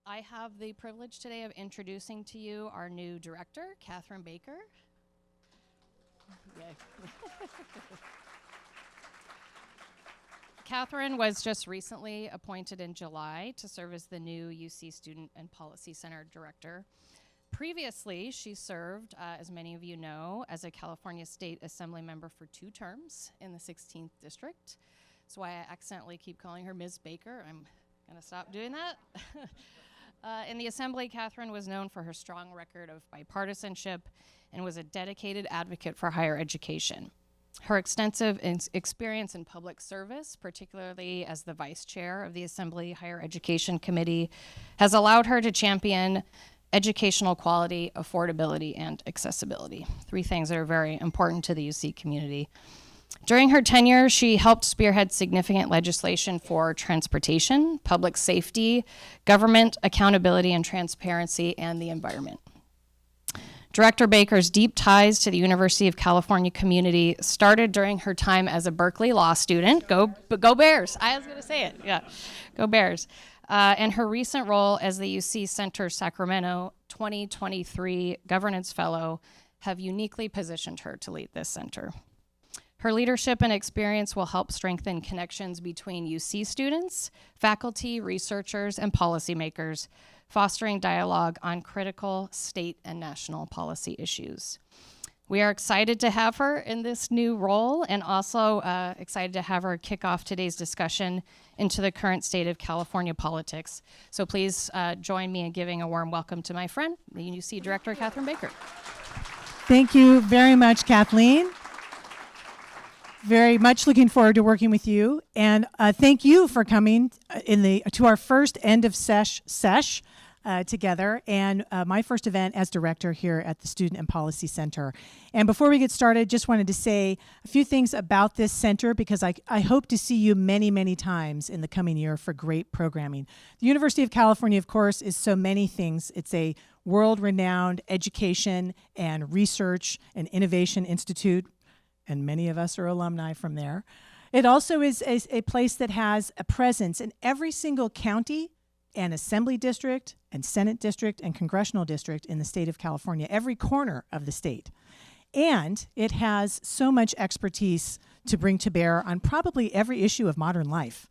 I have the privilege today of introducing to you our new director, Catherine Baker. Yay. Catherine was just recently appointed in July to serve as the new UC Student and Policy Center director. Previously, she served, as many of you know, as a California State Assembly member for 2 terms in the 16th District. That's why I accidentally keep calling her Ms. Baker. I'm going to stop doing that. In the Assembly, Catherine was known for her strong record of bipartisanship and was a dedicated advocate for higher education. Her extensive experience in public service, particularly as the vice chair of the Assembly Higher Education Committee, has allowed her to champion educational quality, affordability, and accessibility. 3 things that are very important to the UC community. During her tenure, she helped spearhead significant legislation for transportation, public safety, government accountability and transparency, and the environment. Director Baker's deep ties to the University of California community started during her time as a Berkeley law student. Go Bears. I was going to say it. Yeah, go Bears. And her recent role as the UC Center Sacramento 2023 Governance Fellow have uniquely positioned her to lead this center. Her leadership and experience will help strengthen connections between UC students, faculty, researchers, and policymakers, fostering dialogue on critical state and national policy issues. We are excited to have her in this new role and also excited to have her kick off today's discussion into the current state of California politics. So please join me in giving a warm welcome to my friend, the UC Director, Catherine Baker. Thank you very much, Kathleen. Very much looking forward to working with you. And thank you for coming to our first end of sesh together, and my first event as director here at the Student and Policy Center. And before we get started, just wanted to say a few things about this center because I hope to see you many, many times in the coming year for great programming. The University of California, of course, is so many things. It's a world-renowned education and research and innovation institute, and many of us are alumni from there. It also is a place that has a presence in every single county and assembly district and Senate district and congressional district in the state of California, every corner of the state. And it has so much expertise to bring to bear on probably every issue of modern life.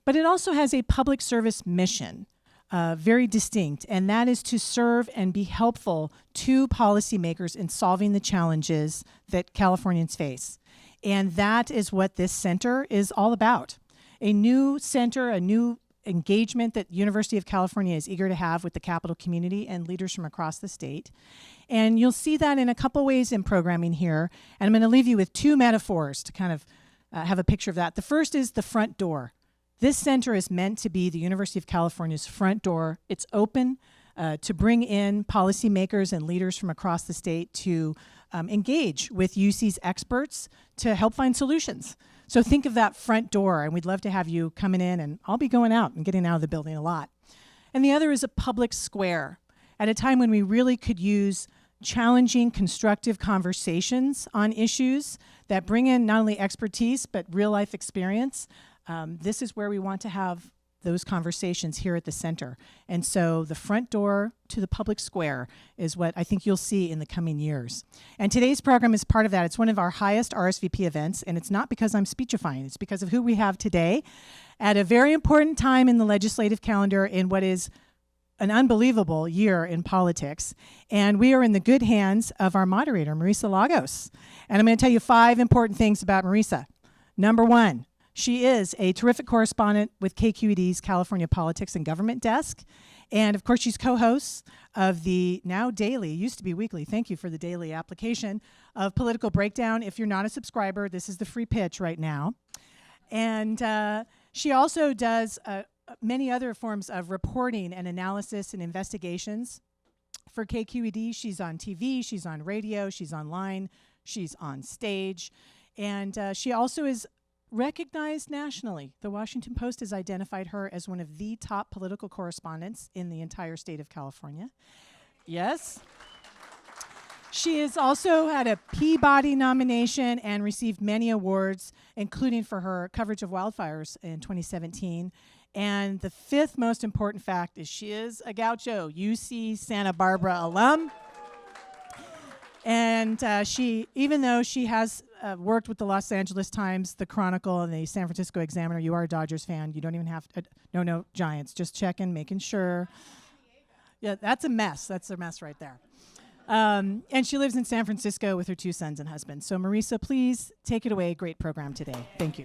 But it also has a public service mission, very distinct, and that is to serve and be helpful to policymakers in solving the challenges that Californians face. And that is what this center is all about. A new center, a new engagement that University of California is eager to have with the Capital community and leaders from across the state. And you'll see that in a couple ways in programming here. And I'm going to leave you with 2 metaphors to kind of have a picture of that. The first is the front door. This center is meant to be the University of California's front door. It's open to bring in policymakers and leaders from across the state to engage with UC's experts to help find solutions. So think of that front door, and we'd love to have you coming in, and I'll be going out and getting out of the building a lot. And the other is a public square. At a time when we really could use challenging, constructive conversations on issues that bring in not only expertise, but real-life experience, this is where we want to have those conversations here at the center. And so the front door to the public square is what I think you'll see in the coming years. And today's program is part of that. It's one of our highest RSVP events, and it's not because I'm speechifying. It's because of who we have today at a very important time in the legislative calendar in what is an unbelievable year in politics. And we are in the good hands of our moderator, Marisa Lagos. And I'm going to tell you 5 important things about Marisa. Number 1, she is a terrific correspondent with KQED's California Politics and Government Desk. And of course, she's co-host of the now daily, used to be weekly, thank you for the daily application, of Political Breakdown. If you're not a subscriber, this is the free pitch right now. And she also does many other forms of reporting and analysis and investigations. For KQED, she's on TV, she's on radio, she's online, she's on stage. And she also is recognized nationally. The Washington Post has identified her as one of the top political correspondents in the entire state of California. Yes. She has also had a Peabody nomination and received many awards, including for her coverage of wildfires in 2017. And the fifth most important fact is she is a Gaucho, UC Santa Barbara alum. And she, even though she has worked with the Los Angeles Times, the Chronicle, and the San Francisco Examiner, you are a Dodgers fan. You don't even have to, no, Giants. Just checking, making sure. Yeah, that's a mess. That's a mess right there. And she lives in San Francisco with her 2 sons and husband. So Marisa, please take it away. Great program today. Thank you.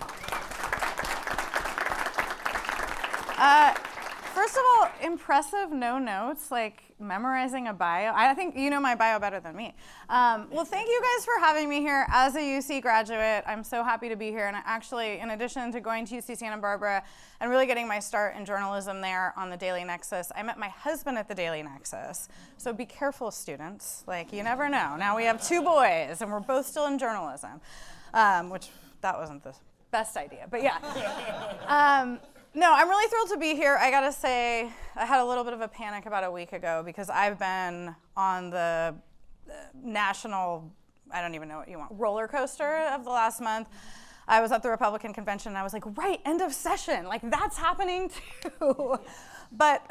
First of all, impressive no notes, like memorizing a bio. I think you know my bio better than me. Well, thank you guys for having me here as a UC graduate. I'm so happy to be here. And actually, in addition to going to UC Santa Barbara and really getting my start in journalism there on the Daily Nexus, I met my husband at the Daily Nexus. So be careful, students. Like, you never know. Now we have 2 boys, and we're both still in journalism, which that wasn't the best idea, but yeah. No, I'm really thrilled to be here. I gotta say, I had a little bit of a panic about a week ago because I've been on the national, I don't even know what you want, roller coaster of the last month. I was at the Republican convention and I was like, right, end of session, like that's happening too. But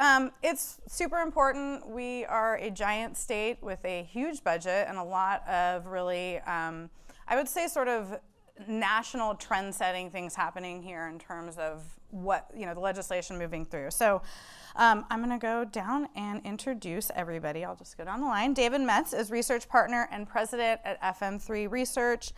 it's super important. We are a giant state with a huge budget and a lot of really, I would say sort of national trend-setting things happening here in terms of what, you know, the legislation moving through. So I'm going to go down and introduce everybody. I'll just go down the line. David Metz is research partner and president at FM3 Research.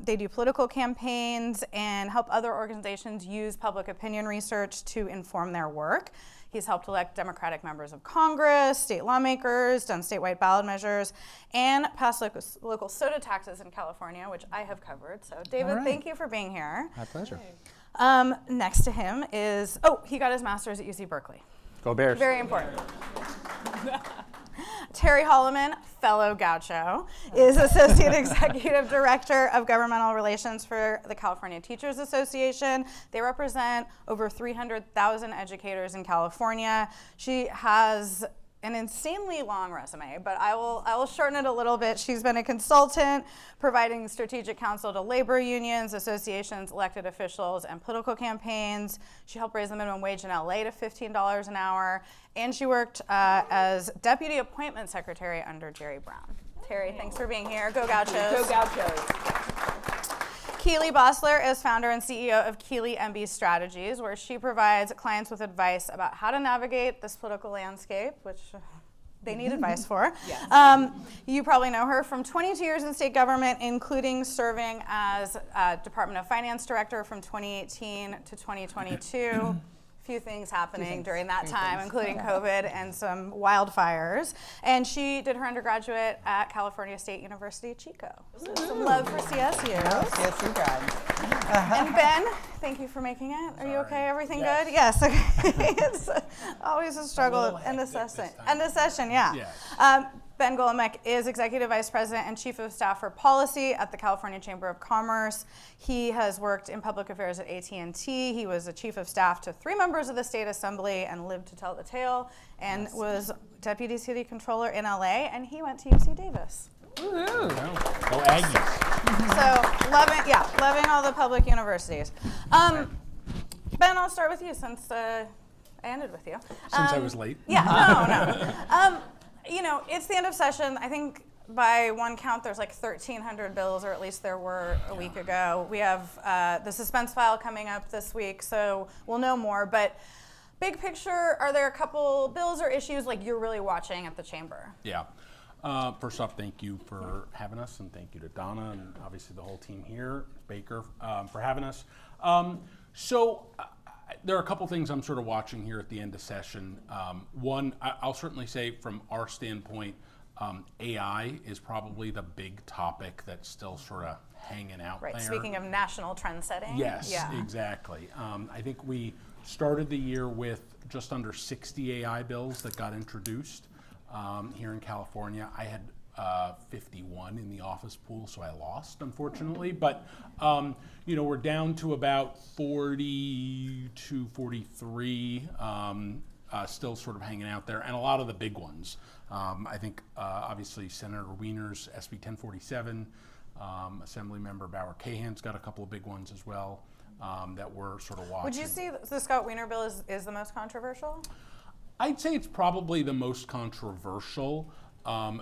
They do political campaigns and help other organizations use public opinion research to inform their work. He's helped elect Democratic members of Congress, state lawmakers, done statewide ballot measures, and passed local soda taxes in California, which I have covered. So, David, thank you for being here. My pleasure. Next to him is, he got his master's at UC Berkeley. Go Bears. Very important. Terry Holloman, fellow Gaucho, is Associate Executive Director of Governmental Relations for the California Teachers Association. They represent over 300,000 educators in California. She has an insanely long resume, but I will shorten it a little bit. She's been a consultant, providing strategic counsel to labor unions, associations, elected officials, and political campaigns. She helped raise the minimum wage in LA to $15 an hour, and she worked as deputy appointment secretary under Jerry Brown. Terry, thanks for being here. Go Gauchos. Go Gauchos. Keely Bossler is founder and CEO of Keely MB Strategies, where she provides clients with advice about how to navigate this political landscape, which they need advice for. Yes. You probably know her from 22 years in state government, including serving as Department of Finance Director from 2018 to 2022. Few things happening during that time, including COVID and some wildfires. And she did her undergraduate at California State University, Chico. So some love for CSU. Yes, you guys. And Ben, thank you for making it. Are you okay? Everything good? Yes. Okay. It's always a struggle. End of session, yeah. Ben Golomek is Executive Vice President and Chief of Staff for Policy at the California Chamber of Commerce. He has worked in public affairs at AT&T. He was a Chief of Staff to 3 members of the State Assembly and lived to tell the tale, and was Deputy City Controller in LA, and he went to UC Davis. Woohoo! Go Aggies. So loving all the public universities. Ben, I'll start with you since I ended with you. Since I was late. Yeah, no. You know, it's the end of session. I think by one count, there's like 1,300 bills, or at least there were a week ago. We have the suspense file coming up this week, so we'll know more. But big picture, are there a couple bills or issues like you're really watching at the chamber? Yeah. First off, thank you for having us, and thank you to Donna and obviously the whole team here, Baker, for having us. There are a couple things I'm sort of watching here at the end of session. One, I'll certainly say from our standpoint, AI is probably the big topic that's still sort of hanging out there. Right, speaking of national trend setting. Yes, exactly. I think we started the year with just under 60 AI bills that got introduced here in California. I had 51 in the office pool, so I lost, unfortunately. But we're down to about 40 to 43, still sort of hanging out there, and a lot of the big ones. I think obviously Senator Wiener's SB 1047, Assemblymember Bauer Cahan's got a couple of big ones as well. that we're sort of watching. Would you say the Scott Wiener bill is the most controversial? I'd say it's probably the most controversial,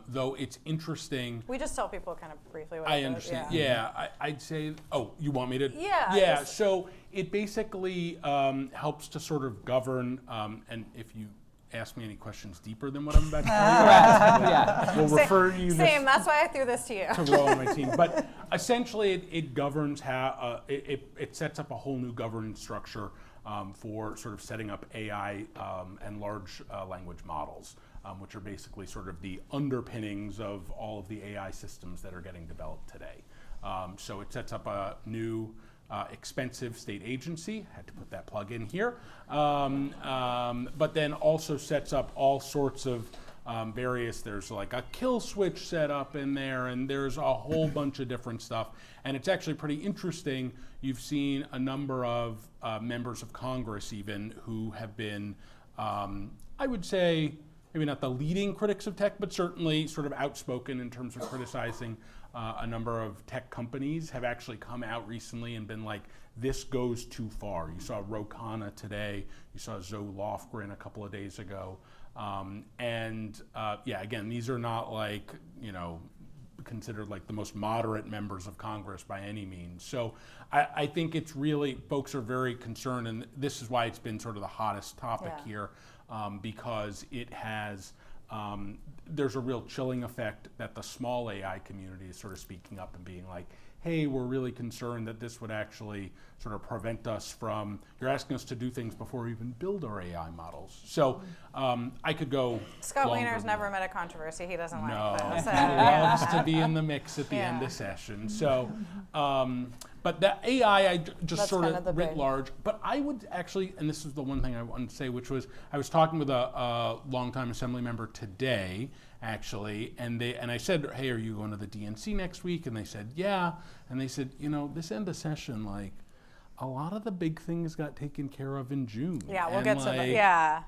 though it's interesting. We just tell people kind of briefly what I it is. understand. Yeah, I'd say. Oh, you want me to? Yeah. Yeah. So it basically helps to sort of govern. And if you ask me any questions deeper than what I'm about to tell you, Yeah. we'll refer you Same. That's why I threw this to you. to Ro on my team. But essentially, it governs how it sets up a whole new governance structure for sort of setting up AI and large language models, which are basically sort of the underpinnings of all of the AI systems that are getting developed today. So it sets up a new expensive state agency, had to put that plug in here, but then also sets up all sorts of various, there's like a kill switch set up in there, and there's a whole bunch of different stuff. And it's actually pretty interesting. You've seen a number of members of Congress even who have been, I would say, maybe not the leading critics of tech, but certainly sort of outspoken in terms of criticizing a number of tech companies, have actually come out recently and been like, this goes too far. You saw Ro Khanna today, you saw Zoe Lofgren a couple of days ago. Yeah, again, these are not like, considered like the most moderate members of Congress by any means. So I think it's really, folks are very concerned, and this is why it's been sort of the hottest topic here, because it has, there's a real chilling effect that the small AI community is sort of speaking up and being like, hey, we're really concerned that this would actually sort of prevent us from, you're asking us to do things before we even build our AI models. So I could go Scott longer Wiener's than never that. met a controversy he doesn't No, like. So, he loves to be in the mix at the end of session. So, but the AI, I just That's sort kind of of the writ big- large, but I would actually, and this is the one thing I wanted to say, which was, I was talking with a longtime assembly member today, actually, and I said, hey, are you going to the DNC next week? And they said, yeah. And they said, this end of session, like, a lot of the big things got taken care of in June. yeah, we'll And, get to that. like, Yeah.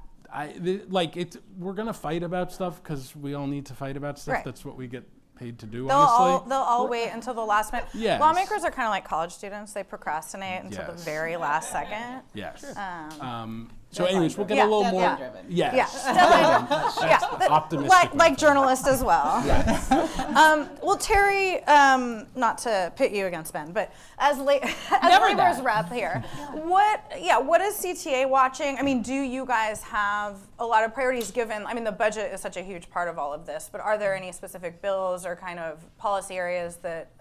we're gonna fight about stuff because we all need to fight about stuff. Right. That's what we get paid to do. They'll Honestly, all wait until the last minute. Yes. Lawmakers are kind of like college students. They procrastinate until the Yes. very last second. yes. Um, So, anyways, we'll get Yeah, a little more. deadline-driven. Yes. Yeah, Optimistic. like journalists as well. Well, Terry, not to pit you against Ben, but as labor's that. rep here, what is CTA watching? I mean, do you guys have a lot of priorities given? I mean, the budget is such a huge part of all of this, but are there any specific bills or kind of policy areas that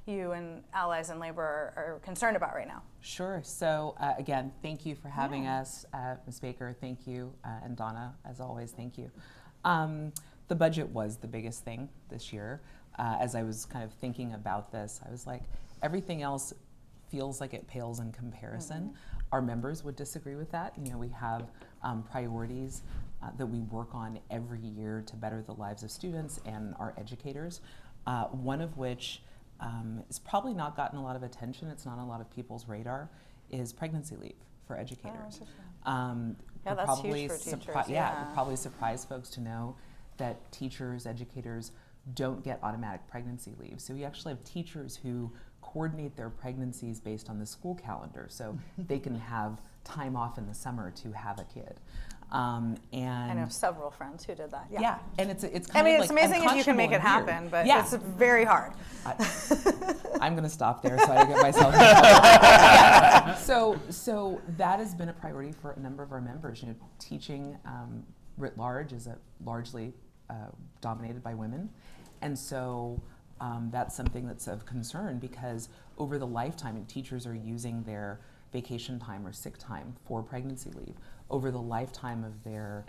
you and allies in labor are concerned about right now? Sure. So again, thank you for having us, Ms. Baker. Thank you, and Donna, as always, thank you. The budget was the biggest thing this year. As I was kind of thinking about this, I was like, everything else feels like it pales in comparison. Our members would disagree with that. We have priorities that we work on every year to better the lives of students and our educators. One of which it's probably not gotten a lot of attention, it's not on a lot of people's radar, is pregnancy leave for educators. That's huge for teachers. It would probably surprise folks to know that teachers, educators don't get automatic pregnancy leave. So we actually have teachers who coordinate their pregnancies based on the school calendar, so they can have time off in the summer to have a kid. And I know several friends who did that. yeah, and it's kind I mean, of it's like amazing if you can make it unconscionable and happen, weird. but Yeah. it's very hard. I'm going to stop there so I don't get myself in trouble. So that has been a priority for a number of our members. Teaching writ large is largely dominated by women, and so that's something that's of concern because over the lifetime, teachers are using their vacation time or sick time for pregnancy leave. Over the lifetime of their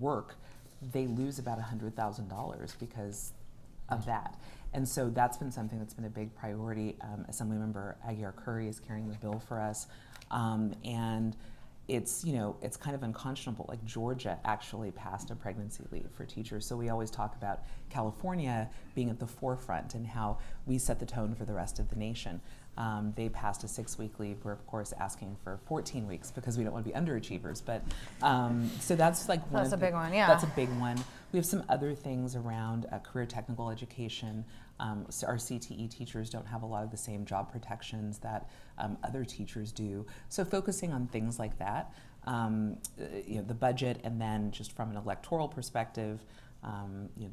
work, they lose about $100,000 because of that. And so that's been something that's been a big priority. Assemblymember Aguiar Curry is carrying the bill for us. And it's kind of unconscionable. Like Georgia actually passed a pregnancy leave for teachers. So we always talk about California being at the forefront and how we set the tone for the rest of the nation. They passed a 6-week leave. We're of course asking for 14 weeks because we don't want to be underachievers. But so that's like That's a big one, yeah. That's a big one. We have some other things around career technical education. So our CTE teachers don't have a lot of the same job protections that other teachers do. So focusing on things like that, the budget, and then just from an electoral perspective,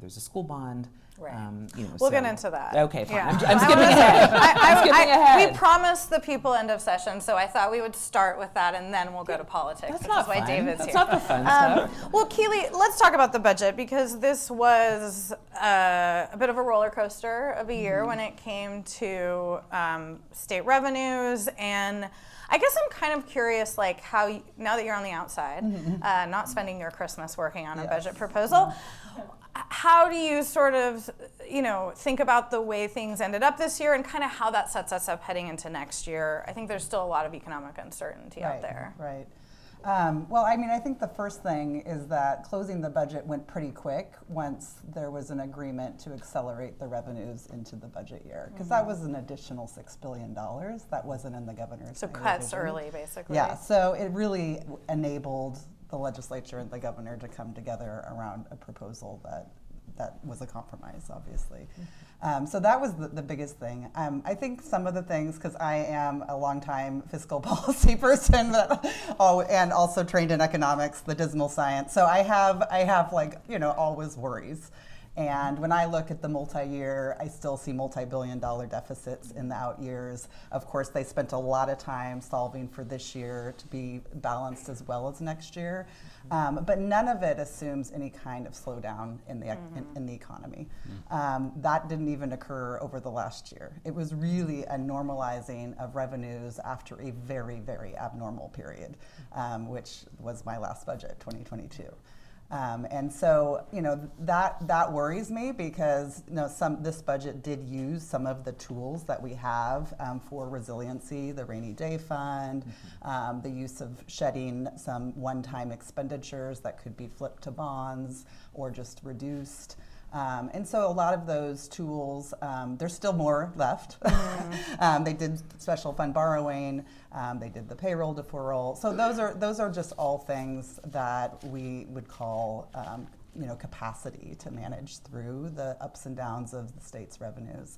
there's a school bond. Right. We'll get so- into that. Okay, fine. Yeah. I'm skipping ahead. I'm skipping ahead. We promised the people end of session, so I thought we would start with that and then we'll go to politics, That's which not is why fun. David's That's here. not the fun stuff. Well, Keely, let's talk about the budget because this was a bit of a roller coaster of a year when it came to state revenues, and I guess I'm kind of curious, like how now that you're on the outside, not spending your Christmas working on a budget proposal, how do you sort of, think about the way things ended up this year and kind of how that sets us up heading into next year? I think there's still a lot of economic uncertainty out there. Right. Well, I think the first thing is that closing the budget went pretty quick once there was an agreement to accelerate the revenues into the budget year, because that was an additional $6 billion that wasn't in the governor's. So May cuts revision. early, basically. Yeah, so it really enabled the legislature and the governor to come together around a proposal that was a compromise, obviously. So that was the biggest thing. I think some of the things, because I am a longtime fiscal policy person and also trained in economics, the dismal science. So I have always worries. And when I look at the multi-year, I still see multi-billion-dollar deficits in the out years. Of course, they spent a lot of time solving for this year to be balanced as well as next year. But none of it assumes any kind of slowdown in the economy. That didn't even occur over the last year. It was really a normalizing of revenues after a very, very abnormal period, which was my last budget, 2022. And so, that worries me because this budget did use some of the tools that we have for resiliency, the rainy day fund, the use of shedding some one-time expenditures that could be flipped to bonds or just reduced. And so a lot of those tools, there's still more left. They did special fund borrowing, they did the payroll deferral. So those are just all things that we would call capacity to manage through the ups and downs of the state's revenues.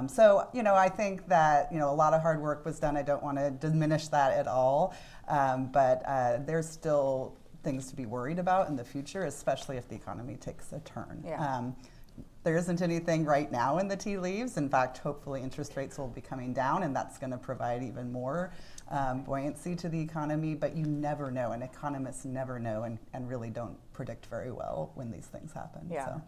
So I think that a lot of hard work was done. I don't want to diminish that at all, but there's still things to be worried about in the future, especially if the economy takes a turn. Yeah. There isn't anything right now in the tea leaves. In fact, hopefully interest rates will be coming down, and that's going to provide even more buoyancy to the economy, but you never know, and economists never know and really don't predict very well when these things happen. Yeah. So.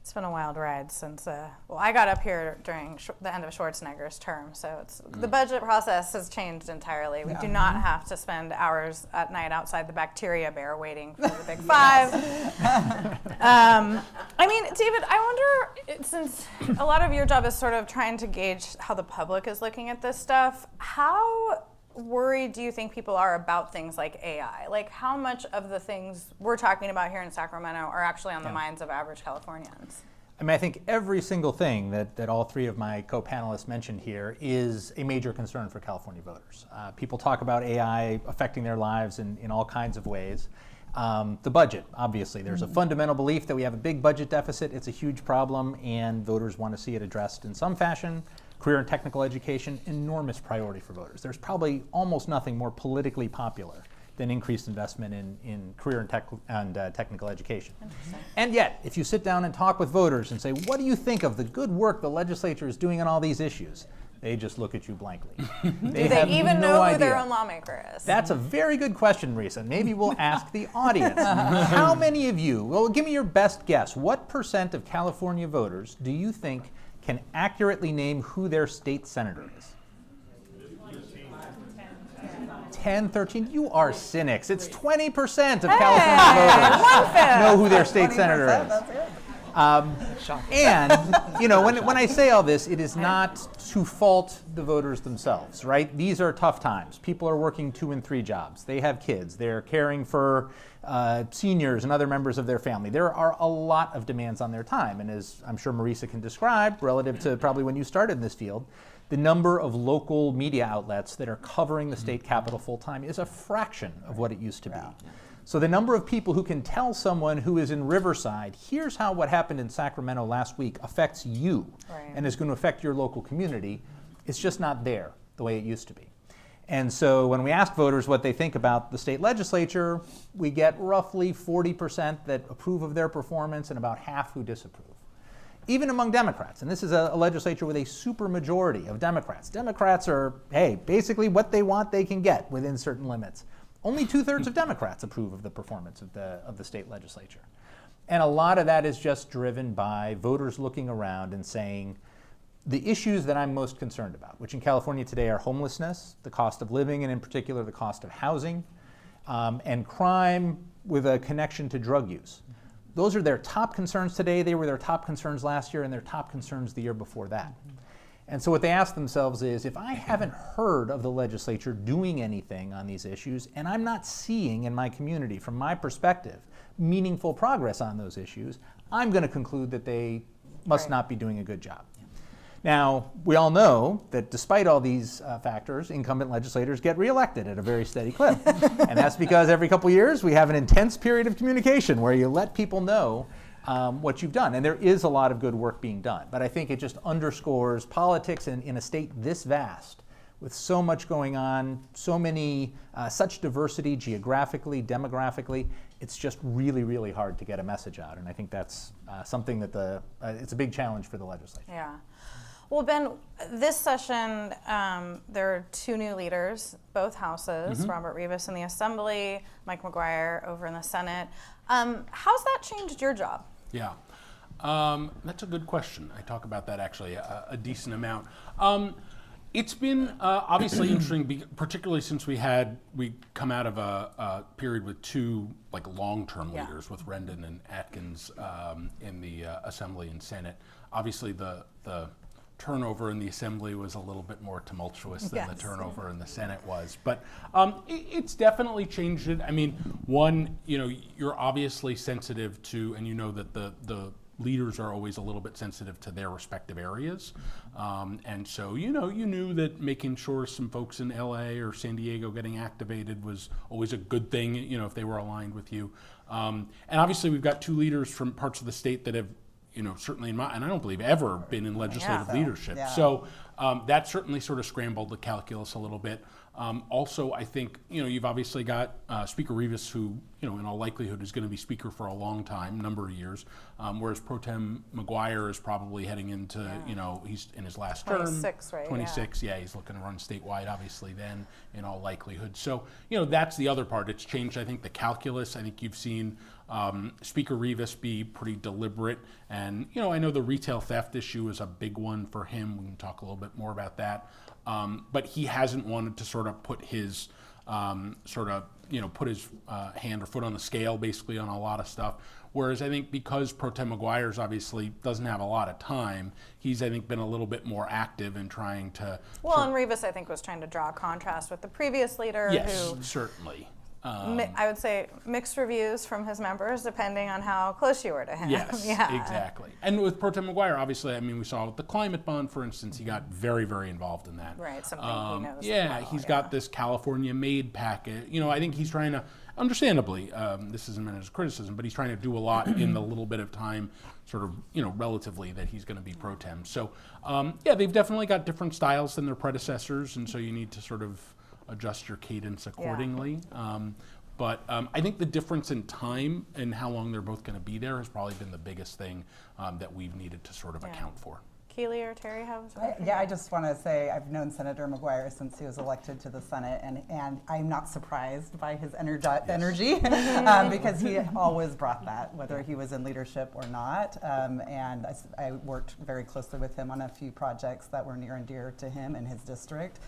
It's been a wild ride since, I got up here during the end of Schwarzenegger's term, so the budget process has changed entirely. We do not have to spend hours at night outside the bacteria bear waiting for the big five. David, I wonder, since a lot of your job is sort of trying to gauge how the public is looking at this stuff, how worried do you think people are about things like AI? Like, how much of the things we're talking about here in Sacramento are actually on the minds of average Californians? I think every single thing that all three of my co-panelists mentioned here is a major concern for California voters. People talk about AI affecting their lives in all kinds of ways. The budget, obviously, there's a fundamental belief that we have a big budget deficit. It's a huge problem, and voters want to see it addressed in some fashion. Career and technical education, enormous priority for voters. There's probably almost nothing more politically popular than increased investment in career and technical education. And yet, if you sit down and talk with voters and say, what do you think of the good work the legislature is doing on all these issues? They just look at you blankly. Do they even know who their own lawmaker is? That's a very good question, Risa. Maybe we'll ask the audience. How many of you, well, give me your best guess. What % of California voters do you think can accurately name who their state senator is? 10, 13, you are cynics. It's 20% of California voters know who their state senator is. And, when I say all this, it is not to fault the voters themselves, right? These are tough times. People are working 2 and 3 jobs. They have kids. They're caring for seniors and other members of their family. There are a lot of demands on their time. And as I'm sure Marisa can describe, relative to probably when you started in this field, the number of local media outlets that are covering the state capitol full time is a fraction of what it used to be. So the number of people who can tell someone who is in Riverside, here's how what happened in Sacramento last week affects you and is going to affect your local community, it's just not there the way it used to be. And so when we ask voters what they think about the state legislature, we get roughly 40% that approve of their performance and about half who disapprove. Even among Democrats, and this is a legislature with a supermajority of Democrats. Democrats are, hey, basically what they want they can get within certain limits. Only 2/3 of Democrats approve of the performance of the state legislature. And a lot of that is just driven by voters looking around and saying, the issues that I'm most concerned about, which in California today are homelessness, the cost of living, and in particular the cost of housing, and crime with a connection to drug use. Those are their top concerns today. They were their top concerns last year and their top concerns the year before that. And so what they ask themselves is, if I haven't heard of the legislature doing anything on these issues, and I'm not seeing in my community, from my perspective, meaningful progress on those issues, I'm going to conclude that they must not be doing a good job. Now, we all know that despite all these factors, incumbent legislators get reelected at a very steady clip. And that's because every couple years we have an intense period of communication where you let people know what you've done. And there is a lot of good work being done. But I think it just underscores politics in a state this vast, with so much going on, so many, such diversity geographically, demographically. It's just really, really hard to get a message out. And I think that's something that it's a big challenge for the legislature. Yeah. Well, Ben, this session, there are 2 new leaders, both houses, Robert Rivas in the Assembly, Mike McGuire over in the Senate. How's that changed your job? Yeah, that's a good question. I talk about that actually a decent amount. It's been obviously interesting, particularly since we come out of a period with 2 long-term leaders with Rendon and Atkins in the Assembly and Senate. Obviously, the turnover in the Assembly was a little bit more tumultuous than the turnover in the Senate was. But it's definitely changed it. I mean, one, you're obviously sensitive to, and that the leaders are always a little bit sensitive to their respective areas. And so, you knew that making sure some folks in LA or San Diego getting activated was always a good thing, if they were aligned with you. And obviously we've got 2 leaders from parts of the state that have certainly and I don't believe ever been in legislative leadership. Yeah. So that certainly sort of scrambled the calculus a little bit. Also, I think, you've obviously got Speaker Rivas, who, in all likelihood is going to be Speaker for a long time, number of years, whereas Pro Tem McGuire is probably heading into, he's in his last 26, term. Right? 26, yeah, he's looking to run statewide, obviously, then, in all likelihood. So, that's the other part. It's changed, I think, the calculus. I think you've seen Speaker Rivas be pretty deliberate. And, I know the retail theft issue is a big one for him. We can talk a little bit more about that. But he hasn't wanted to sort of put his hand or foot on the scale, basically, on a lot of stuff. Whereas I think because Pro Tem McGuire's obviously doesn't have a lot of time, he's, I think, been a little bit more active in trying to... Well, and Rivas, I think, was trying to draw a contrast with the previous leader yes, who... certainly. I would say mixed reviews from his members, depending on how close you were to him. Yes, exactly. And with Pro Tem McGuire, obviously, I mean, we saw with the climate bond, for instance, he got very, very involved in that. Right, something he knows. Yeah, he's got this California-made packet. I think he's trying to, understandably, this isn't meant as criticism, but he's trying to do a lot in the little bit of time, sort of, relatively, that he's going to be pro tem. So, they've definitely got different styles than their predecessors, and so you need to sort of adjust your cadence accordingly. But I think the difference in time and how long they're both going to be there has probably been the biggest thing that we've needed to sort of account for. Keely or Terry, I just want to say I've known Senator McGuire since he was elected to the Senate, and I'm not surprised by his energy because he always brought that, whether he was in leadership or not. And I worked very closely with him on a few projects that were near and dear to him and his district.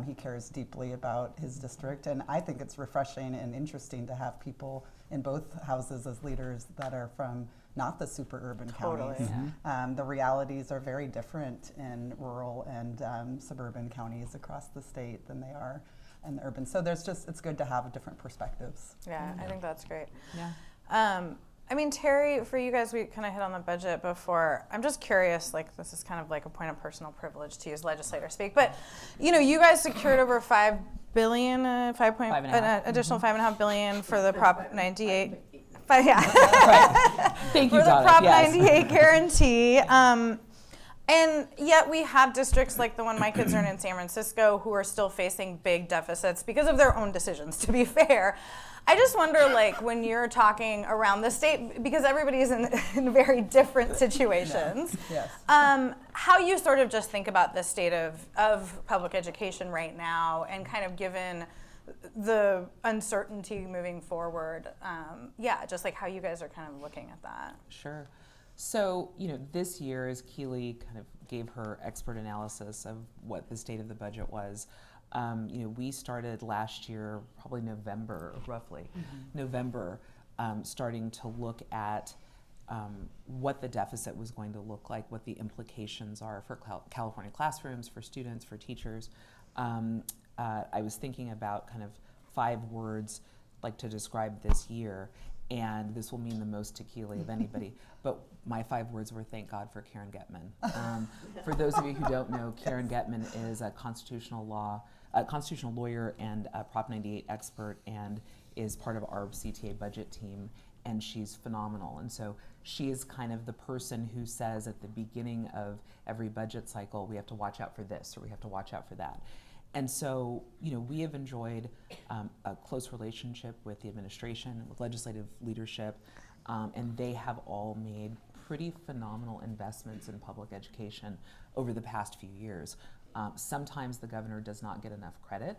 He cares deeply about his district, and I think it's refreshing and interesting to have people in both houses as leaders that are from not the super urban counties. The realities are very different in rural and suburban counties across the state than they are in the urban. So it's good to have different perspectives. Yeah, I think that's great. Yeah. I mean, Terry, for you guys, we kind of hit on the budget before. I'm just curious, like this is kind of like a point of personal privilege to use legislator speak, but you guys secured over $5 billion, additional $5.5 billion for the Prop 98. Right. Thank you, for the Donna. Prop Yes. 98 guarantee. And yet we have districts like the one my kids are in San Francisco who are still facing big deficits because of their own decisions, to be fair. I just wonder, like, when you're talking around the state, because everybody is in very different situations, Yes. how you sort of just think about the state of public education right now and kind of given the uncertainty moving forward, just like how you guys are kind of looking at that. Sure. So, this year, as Keely kind of gave her expert analysis of what the state of the budget was, we started last year, probably November, roughly, November, starting to look at what the deficit was going to look like, what the implications are for California classrooms, for students, for teachers. I was thinking about kind of 5 words like to describe this year, and this will mean the most to Keely of anybody, but my 5 words were thank God for Karen Getman. For those of you who don't know, Karen Getman is a constitutional lawyer and a Prop 98 expert, and is part of our CTA budget team, and she's phenomenal. And so she is kind of the person who says at the beginning of every budget cycle, we have to watch out for this, or we have to watch out for that. And so, we have enjoyed a close relationship with the administration, with legislative leadership, and they have all made pretty phenomenal investments in public education over the past few years. Sometimes the governor does not get enough credit.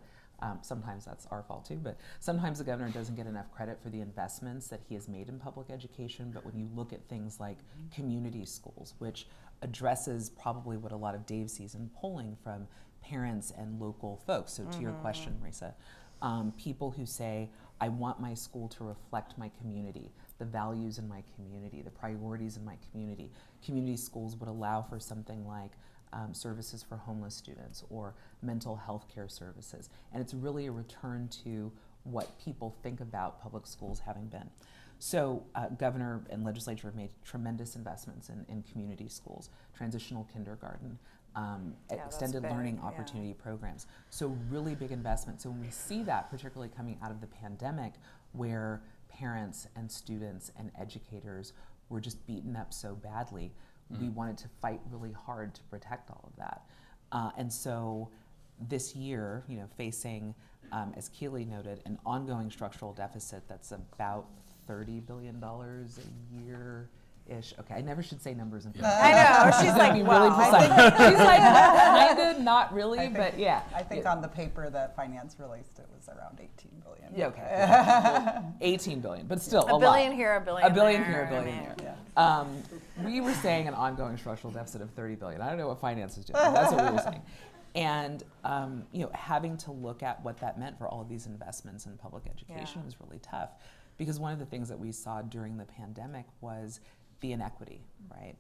Sometimes that's our fault too, but sometimes the governor doesn't get enough credit for the investments that he has made in public education. But when you look at things like community schools, which addresses probably what a lot of Dave sees in polling from parents and local folks. So to your question, Marisa, people who say, I want my school to reflect my community, the values in my community, the priorities in my community. Community schools would allow for something like services for homeless students or mental health care services. And it's really a return to what people think about public schools having been. So governor and legislature have made tremendous investments in community schools, transitional kindergarten, extended learning opportunity programs. So really big investments. So when we see that, particularly coming out of the pandemic, where parents and students and educators were just beaten up so badly, we wanted to fight really hard to protect all of that. And so this year, facing, as Keely noted, an ongoing structural deficit that's about $30 billion a year-ish. Okay, I never should say numbers in front of I know, she's like, be wow. really precise. She's like, kind of, not really, but yeah. I think on the paper that finance released, it was around 18 billion. Yeah, okay. Well, 18 billion, but still a billion lot. here, a billion A billion there, here, a billion I mean, there. We were saying an ongoing structural deficit of 30 billion. I don't know what finance is doing, but that's what we were saying. And having to look at what that meant for all of these investments in public education was really tough, because one of the things that we saw during the pandemic was the inequity, right?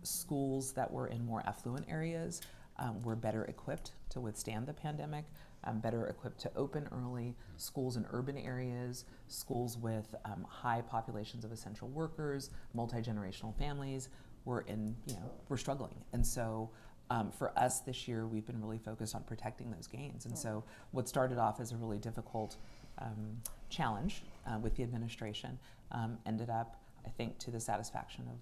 Schools that were in more affluent areas were better equipped to withstand the pandemic, better equipped to open early. Schools in urban areas, schools with high populations of essential workers, multi-generational families were struggling. And so for us this year, we've been really focused on protecting those gains. And so what started off as a really difficult challenge with the administration ended up, I think, to the satisfaction of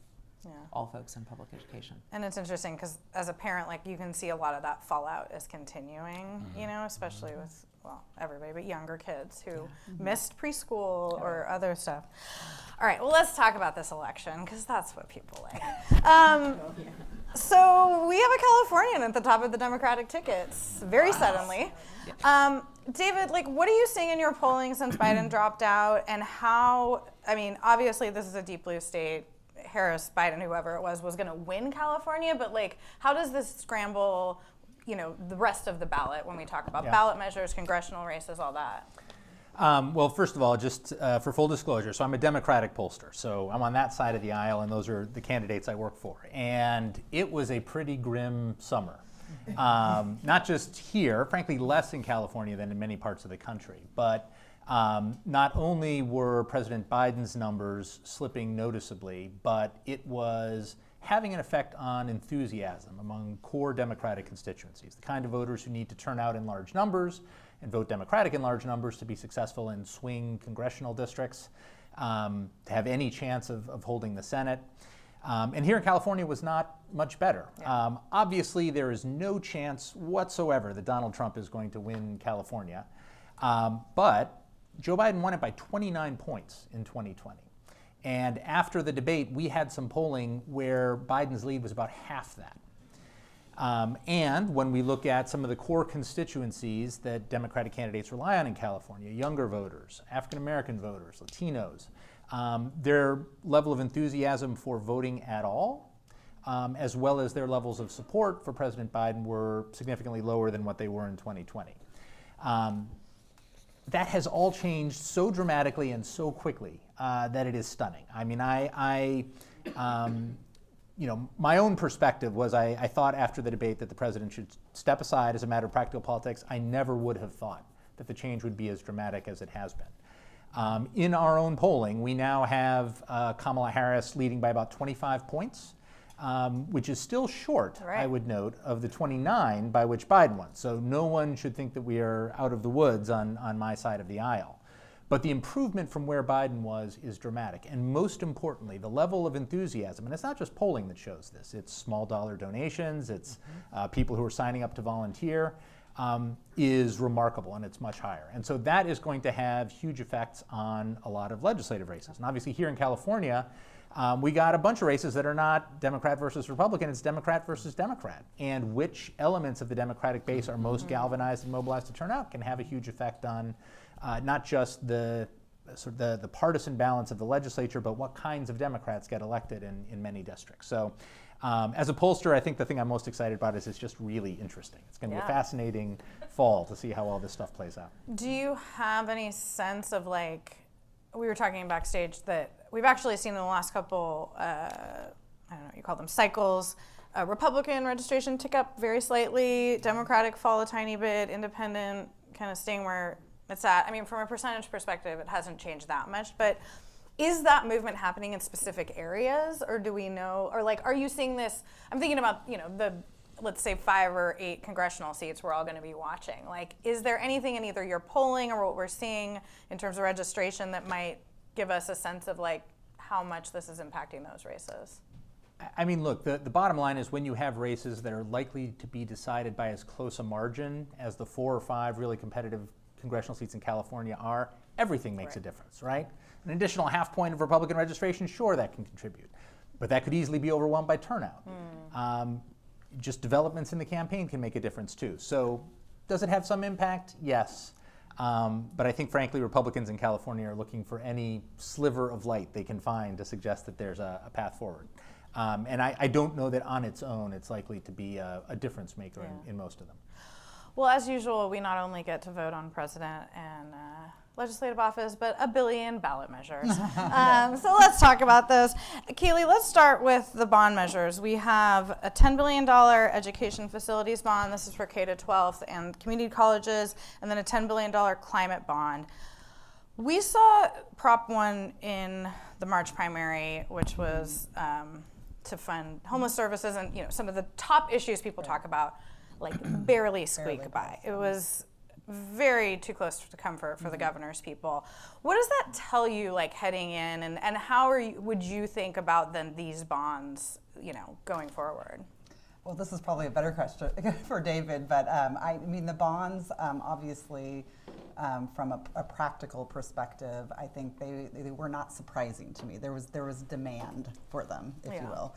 all folks in public education. And it's interesting because as a parent, like, you can see a lot of that fallout is continuing, especially with, well, everybody, but younger kids who missed preschool or other stuff. All right, well, let's talk about this election because that's what people like. So we have a Californian at the top of the Democratic tickets very suddenly. David, like, what are you seeing in your polling since Biden dropped out, and how, I mean, obviously this is a deep blue state. Harris, Biden, whoever it was going to win California, but like, how does this scramble the rest of the ballot when we talk about Yeah. ballot measures, congressional races, all that? Well, first of all, just for full disclosure, so I'm a Democratic pollster, so I'm on that side of the aisle, and those are the candidates I work for. And it was a pretty grim summer. Not just here, frankly, less in California than in many parts of the country, but not only were President Biden's numbers slipping noticeably, but it was having an effect on enthusiasm among core Democratic constituencies, the kind of voters who need to turn out in large numbers and vote Democratic in large numbers to be successful in swing congressional districts, to have any chance of holding the Senate. And here in California was not much better. Yeah. Obviously, there is no chance whatsoever that Donald Trump is going to win California. But Joe Biden won it by 29 points in 2020. And after the debate, we had some polling where Biden's lead was about half that. And when we look at some of the core constituencies that Democratic candidates rely on in California, younger voters, African American voters, Latinos, their level of enthusiasm for voting at all, as well as their levels of support for President Biden, were significantly lower than what they were in 2020. That has all changed so dramatically and so quickly that it is stunning. I mean, my own perspective was I thought after the debate that the president should step aside as a matter of practical politics. I never would have thought that the change would be as dramatic as it has been. In our own polling, we now have Kamala Harris leading by about 25 points, which is still short, Right. I would note, of the 29 by which Biden won. So no one should think that we are out of the woods on my side of the aisle. But the improvement from where Biden was is dramatic. And most importantly, the level of enthusiasm, and it's not just polling that shows this, it's small dollar donations, it's people who are signing up to volunteer, is remarkable, and it's much higher. And so that is going to have huge effects on a lot of legislative races. And obviously here in California, we got a bunch of races that are not Democrat versus Republican, it's Democrat versus Democrat. And which elements of the Democratic base are most galvanized and mobilized to turn out can have a huge effect on not just the partisan balance of the legislature, but what kinds of Democrats get elected in many districts. So as a pollster, I think the thing I'm most excited about is it's just really interesting. It's going to be a fascinating fall to see how all this stuff plays out. Do you have any sense of, like, we were talking backstage that we've actually seen in the last couple, I don't know what you call them, cycles, Republican registration tick up very slightly, Democratic fall a tiny bit, Independent kind of staying where it's at. I mean, from a percentage perspective, it hasn't changed that much, but is that movement happening in specific areas, or do we know, or like, are you seeing this? I'm thinking about, the, let's say 5 or 8 congressional seats we're all going to be watching. Like, is there anything in either your polling or what we're seeing in terms of registration that might give us a sense of like how much this is impacting those races? I mean, look, the bottom line is when you have races that are likely to be decided by as close a margin as the 4 or 5 really competitive congressional seats in California are, everything makes a difference, right? An additional half point of Republican registration, sure, that can contribute. But that could easily be overwhelmed by turnout. Just developments in the campaign can make a difference too. So does it have some impact? Yes. But I think, frankly, Republicans in California are looking for any sliver of light they can find to suggest that there's a path forward. And I don't know that on its own it's likely to be a difference maker in most of them. Well, as usual, we not only get to vote on president and legislative office, but a billion ballot measures. So let's talk about those. Kaylee, let's start with the bond measures. We have a $10 billion education facilities bond. This is for K-12 and community colleges, and then a $10 billion climate bond. We saw Prop 1 in the March primary, which was to fund homeless services and some of the top issues people talk about, like barely squeak by. It was very too close to comfort for the governor's people. What does that tell you, like heading in, and how would you think about then these bonds, going forward? Well, this is probably a better question for David, but I mean the bonds, obviously, from a practical perspective, I think they were not surprising to me. There was demand for them, if you will.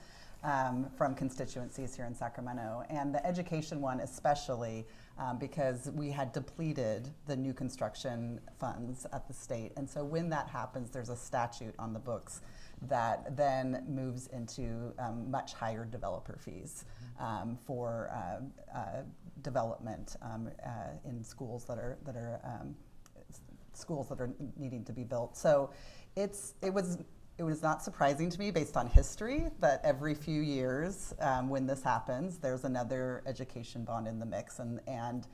From constituencies here in Sacramento. And the education one especially, because we had depleted the new construction funds at the state. And so when that happens, there's a statute on the books that then moves into much higher developer fees for development in schools that are schools that are needing to be built. So it was not surprising to me, based on history, that every few years when this happens, there's another education bond in the mix, and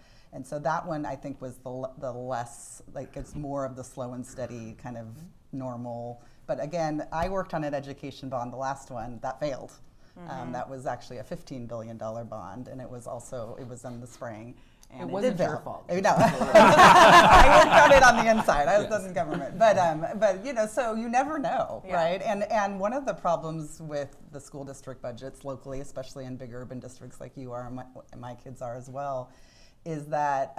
so that one I think was the less, like, it's more of the slow and steady kind of normal. But again, I worked on an education bond, the last one, that failed. That was actually a $15 billion bond, and it was in the spring. And it wasn't did your fail. fault. No, I worked on it on the inside. I was in government, but you know, so you never know, right? And one of the problems with the school district budgets locally, especially in big urban districts like you are, and my kids are as well, is that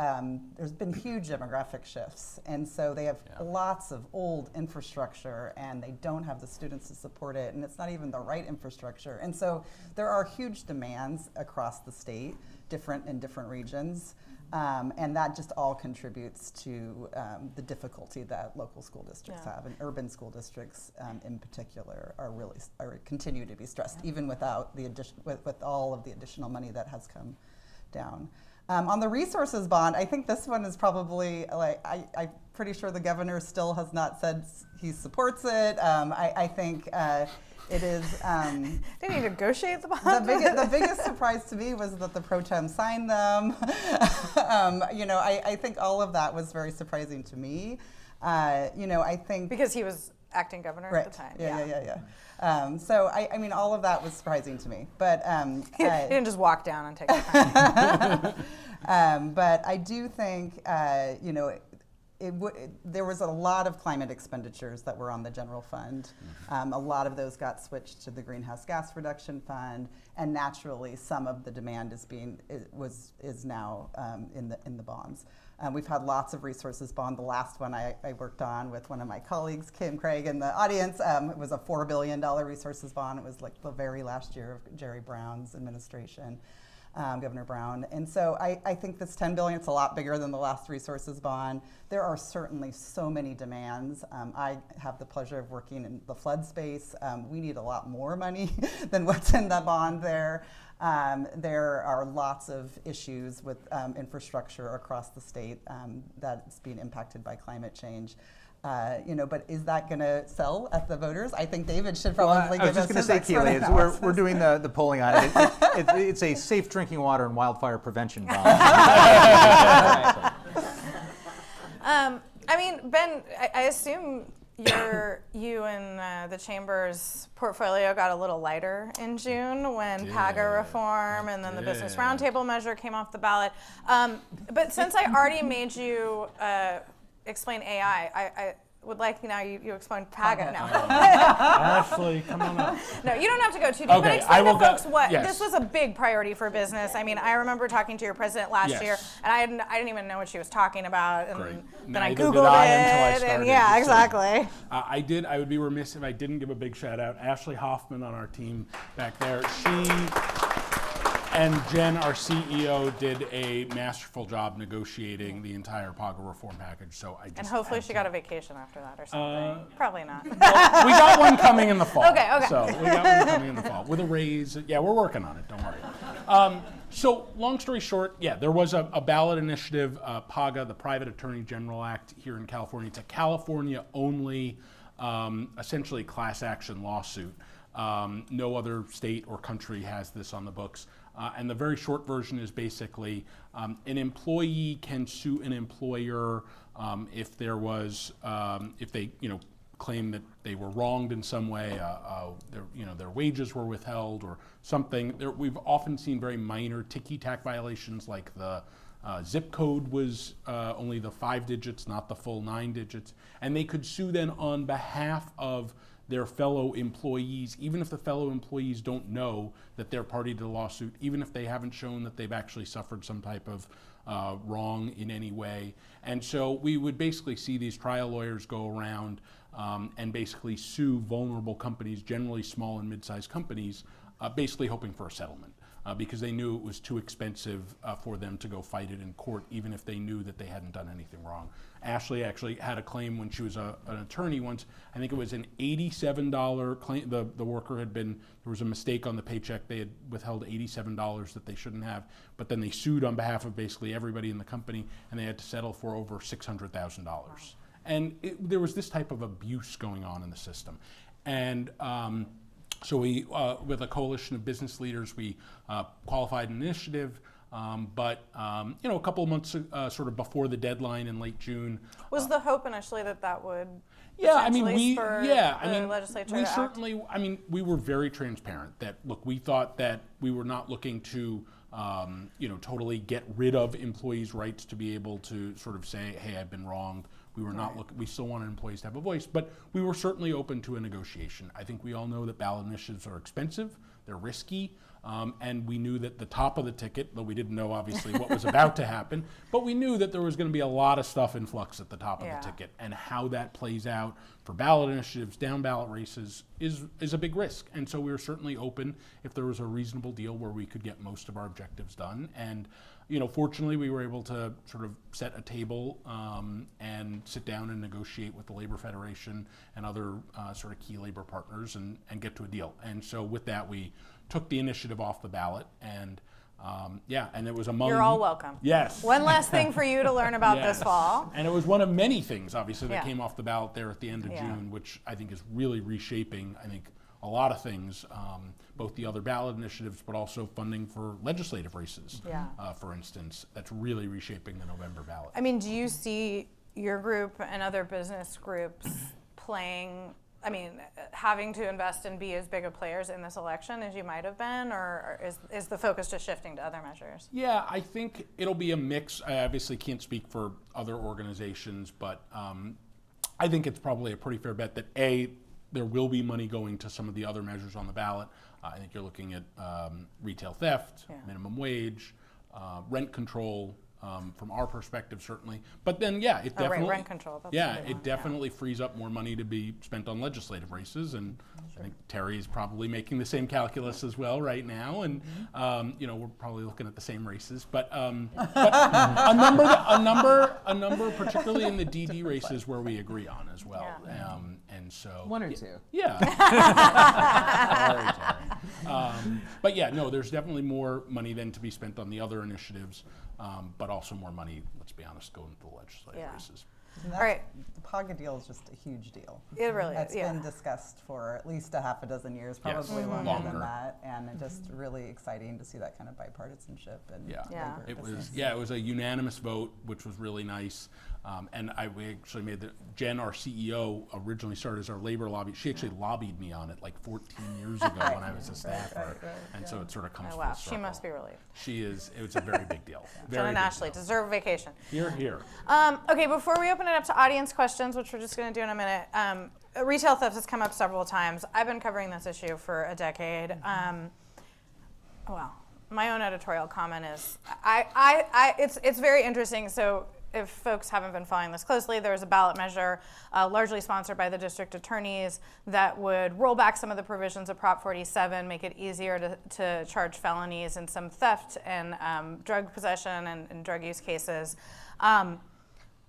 there's been huge demographic shifts, and so they have lots of old infrastructure, and they don't have the students to support it, and it's not even the right infrastructure, and so there are huge demands across the state, in different regions, and that just all contributes to the difficulty that local school districts have, and urban school districts in particular are continue to be stressed, even without the with all of the additional money that has come down. On the resources bond, I think this one is probably, like, I'm pretty sure the governor still has not said he supports it. I think it is. Did he negotiate the bond? The biggest surprise to me was that the pro tem signed them. You know, I think all of that was very surprising to me. You know, I think because he was acting governor at the time. Yeah. So I mean, all of that was surprising to me. But he didn't just walk down and take the time. but I do think, you know, there was a lot of climate expenditures that were on the general fund. A lot of those got switched to the greenhouse gas reduction fund, and naturally, some of the demand is now in the bonds. We've had lots of resources bond. The last one I worked on with one of my colleagues, Kim Craig, in the audience, it was a $4 billion resources bond. It was like the very last year of Jerry Brown's administration, Governor Brown. And so I think this $10 billion is a lot bigger than the last resources bond. There are certainly so many demands. I have the pleasure of working in the flood space. We need a lot more money than what's in the bond there. There are lots of issues with infrastructure across the state that's being impacted by climate change. You know, but is that going to sell at the voters? I think David should probably give us his I was just going to say, Keely, we're doing the polling on it. It's a safe drinking water and wildfire prevention bond. I mean, Ben, I assume you and the Chamber's portfolio got a little lighter in June when PAGA reform and then the Business Roundtable measure came off the ballot. But since I already made you explain AI, I would like now you explain PAGA now. Ashley, come on up. No, you don't have to go too deep, Okay, but explain to folks what, yes. this was a big priority for business. I mean, I remember talking to your president last year, and I didn't even know what she was talking about, and then I Googled it, and yeah, exactly. I would be remiss if I didn't give a big shout out. Ashley Hoffman on our team back there. She and Jen, our CEO, did a masterful job negotiating the entire PAGA reform package. So and hopefully she got a vacation after that or something. Probably not. Well, we got one coming in the fall. Okay. So we got one coming in the fall with a raise. Yeah, we're working on it. Don't worry. So long story short, there was a ballot initiative, PAGA, the Private Attorney General Act here in California. It's a California-only, essentially class action lawsuit. No other state or country has this on the books. And the very short version is basically an employee can sue an employer if there was, if they, claim that they were wronged in some way, their wages were withheld or something. We've often seen very minor ticky-tack violations, like the zip code was only the 5 digits, not the full 9 digits. And they could sue then on behalf of their fellow employees, even if the fellow employees don't know that they're party to the lawsuit, even if they haven't shown that they've actually suffered some type of wrong in any way. And so we would basically see these trial lawyers go around and basically sue vulnerable companies, generally small and mid-sized companies, basically hoping for a settlement. because they knew it was too expensive for them to go fight it in court, even if they knew that they hadn't done anything wrong. Ashley actually had a claim when she was an attorney once. I think it was an $87 claim. The worker had been, there was a mistake on the paycheck. They had withheld $87 that they shouldn't have, but then they sued on behalf of basically everybody in the company, and they had to settle for over $600,000. And there was this type of abuse going on in the system. And so we, with a coalition of business leaders, we qualified an initiative. But a couple of months sort of before the deadline in late June. Was the hope initially that would legislature we to act? certainly, we were very transparent that, look, we thought that we were not looking to, totally get rid of employees' rights to be able to sort of say, hey, I've been wronged. We were not looking, we still wanted employees to have a voice, but we were certainly open to a negotiation. I think we all know that ballot initiatives are expensive, they're risky, and we knew that the top of the ticket, though we didn't know obviously what was about to happen, but we knew that there was going to be a lot of stuff in flux at the top of the ticket, and how that plays out for ballot initiatives, down ballot races is a big risk. And so we were certainly open if there was a reasonable deal where we could get most of our objectives done. And fortunately, we were able to sort of set a table and sit down and negotiate with the Labor Federation and other sort of key labor partners and get to a deal. And so with that, we took the initiative off the ballot, and and it was among— You're all welcome. Yes. One less thing for you to learn about this fall. And it was one of many things, obviously, that came off the ballot there at the end of June, which I think is really reshaping, a lot of things, both the other ballot initiatives, but also funding for legislative races, for instance. That's really reshaping the November ballot. Do you see your group and other business groups having to invest and be as big of players in this election as you might have been, or is the focus just shifting to other measures? Yeah, I think it'll be a mix. I obviously can't speak for other organizations, but I think it's probably a pretty fair bet that there will be money going to some of the other measures on the ballot. I think you're looking at retail theft, minimum wage, rent control, from our perspective, certainly. But then, it definitely— rent control. It definitely frees up more money to be spent on legislative races, and I think Terry is probably making the same calculus as well right now, and we're probably looking at the same races. But a number, particularly in the DD races, where we agree on as well. And so one or two. Yeah. There's definitely more money then to be spent on the other initiatives, but also more money, let's be honest, going to the legislative races. All right. The PAGA deal is just a huge deal. It really is. It's been discussed for at least a half a dozen years, probably longer than that, and it's just really exciting to see that kind of bipartisanship. And it was a unanimous vote, which was really nice. And we actually made Jen, our CEO, originally started as our labor lobby. She actually lobbied me on it like 14 years ago when I was a staffer. So it sort of comes full circle. She must be relieved. She is. It was a very big deal. Jen and Ashley deserve a vacation. Here. Okay, before we open it up to audience questions, which we're just going to do in a minute, retail theft has come up several times. I've been covering this issue for a decade. My own editorial comment is, it's very interesting. So if folks haven't been following this closely, there was a ballot measure largely sponsored by the district attorneys that would roll back some of the provisions of Prop 47, make it easier to charge felonies and some theft and drug possession and drug use cases.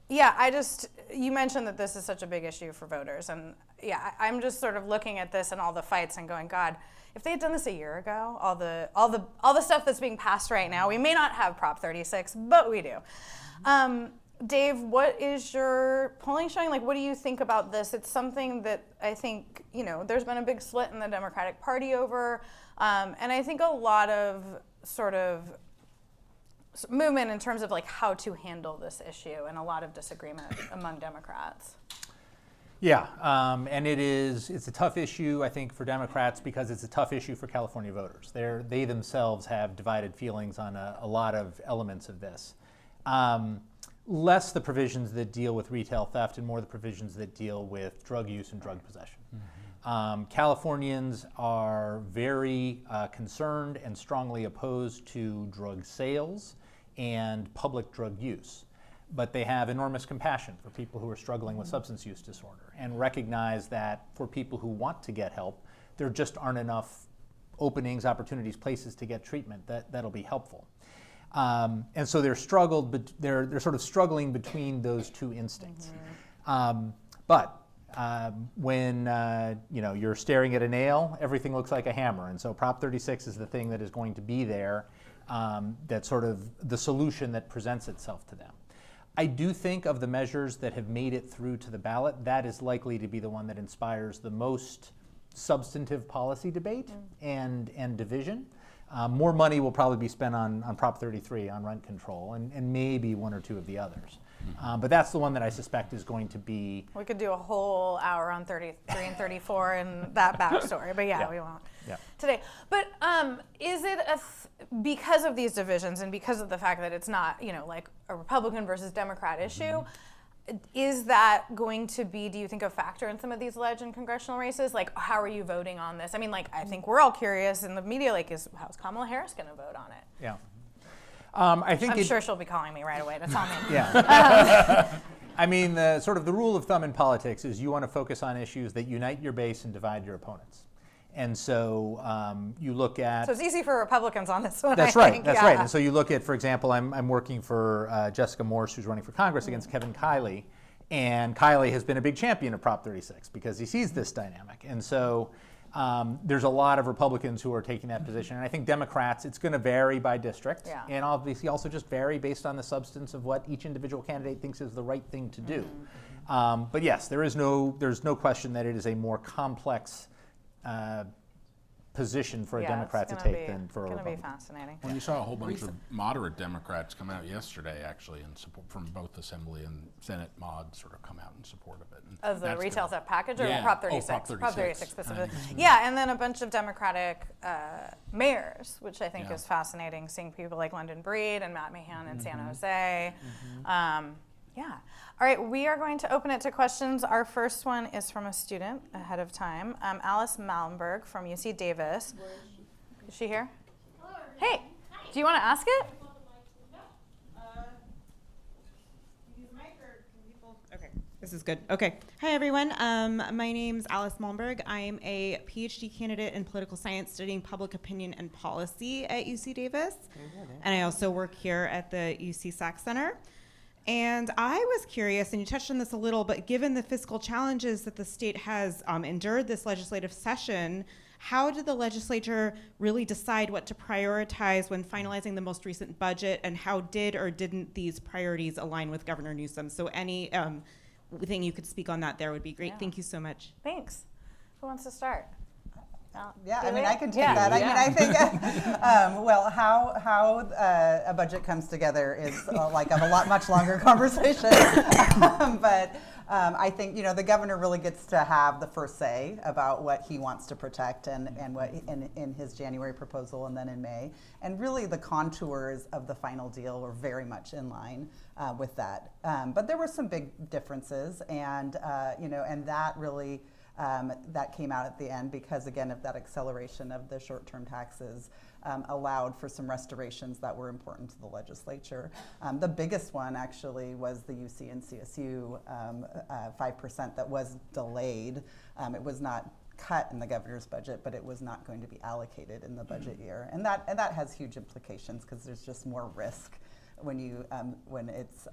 You mentioned that this is such a big issue for voters, and I'm just sort of looking at this and all the fights and going, God, if they had done this a year ago, all the stuff that's being passed right now, we may not have Prop 36, but we do. Dave, what is your polling showing? Like, what do you think about this? It's something that I think, there's been a big split in the Democratic Party over, and I think a lot of sort of movement in terms of like how to handle this issue, and a lot of disagreement among Democrats. Yeah, and it's a tough issue, I think, for Democrats because it's a tough issue for California voters. They themselves have divided feelings on a lot of elements of this. Less the provisions that deal with retail theft and more the provisions that deal with drug use and drug possession. Californians are very concerned and strongly opposed to drug sales and public drug use. But they have enormous compassion for people who are struggling with substance use disorder and recognize that for people who want to get help, there just aren't enough openings, opportunities, places to get treatment, that'll be helpful. And so they're sort of struggling between those two instincts. But when you're staring at a nail, everything looks like a hammer. And so Prop 36 is the thing that is going to be there, that's sort of the solution that presents itself to them. I do think of the measures that have made it through to the ballot, that is likely to be the one that inspires the most substantive policy debate and division. More money will probably be spent on Prop 33, on rent control, and maybe one or two of the others. But that's the one that I suspect is going to be. We could do a whole hour on 33 and 34 and that backstory, but yeah, we won't today. But is it because of these divisions and because of the fact that it's not, like a Republican versus Democrat issue, is that going to be, do you think, a factor in some of these leg and congressional races? Like, how are you voting on this? I mean, like, I think we're all curious in the media, like, how's Kamala Harris going to vote on it? Yeah. I'm sure she'll be calling me right away to tell me. Yeah. I mean, the rule of thumb in politics is you want to focus on issues that unite your base and divide your opponents. And so you look at. So it's easy for Republicans on this one. That's right. That's right. And so you look at, for example, I'm working for Jessica Morse, who's running for Congress against Kevin Kiley, and Kiley has been a big champion of Prop 36 because he sees this dynamic. And so there's a lot of Republicans who are taking that position, and I think Democrats, it's going to vary by district, and obviously also just vary based on the substance of what each individual candidate thinks is the right thing to do. But yes, there's no question that it is a more complex position for a Democrat to take than for a Republican. It's going to be fascinating. Well, you saw a whole bunch of moderate Democrats come out yesterday, actually, in support from both Assembly and Senate mods, sort of come out in support of it. And of the retail theft package, or yeah. Prop 36? Prop 36. Prop 36 specifically. Yeah, and then a bunch of Democratic mayors, which I think is fascinating, seeing people like London Breed and Matt Mahan in San Jose. Yeah. All right, we are going to open it to questions. Our first one is from a student ahead of time, Alice Malmberg from UC Davis. Is she here? Hey, do you want to ask it? Okay, this is good. Okay. Hi, everyone. My name's Alice Malmberg. I'm a PhD candidate in political science studying public opinion and policy at UC Davis. And I also work here at the UCCS Center. And I was curious, and you touched on this a little, but given the fiscal challenges that the state has endured this legislative session, how did the legislature really decide what to prioritize when finalizing the most recent budget, and how did or didn't these priorities align with Governor Newsom? So any thing you could speak on that there would be great. Yeah. Thank you so much. Thanks. Who wants to start? Yeah, I mean, I can take that. I mean, I think, well, how a budget comes together is like a much longer conversation. But I think, the governor really gets to have the first say about what he wants to protect and what in his January proposal and then in May. And really the contours of the final deal were very much in line with that. But there were some big differences, and, and that really, that came out at the end because, again, of that acceleration of the short-term taxes allowed for some restorations that were important to the legislature. The biggest one, actually, was the UC and CSU 5% that was delayed. It was not cut in the governor's budget, but it was not going to be allocated in the budget year. And that has huge implications because there's just more risk when it's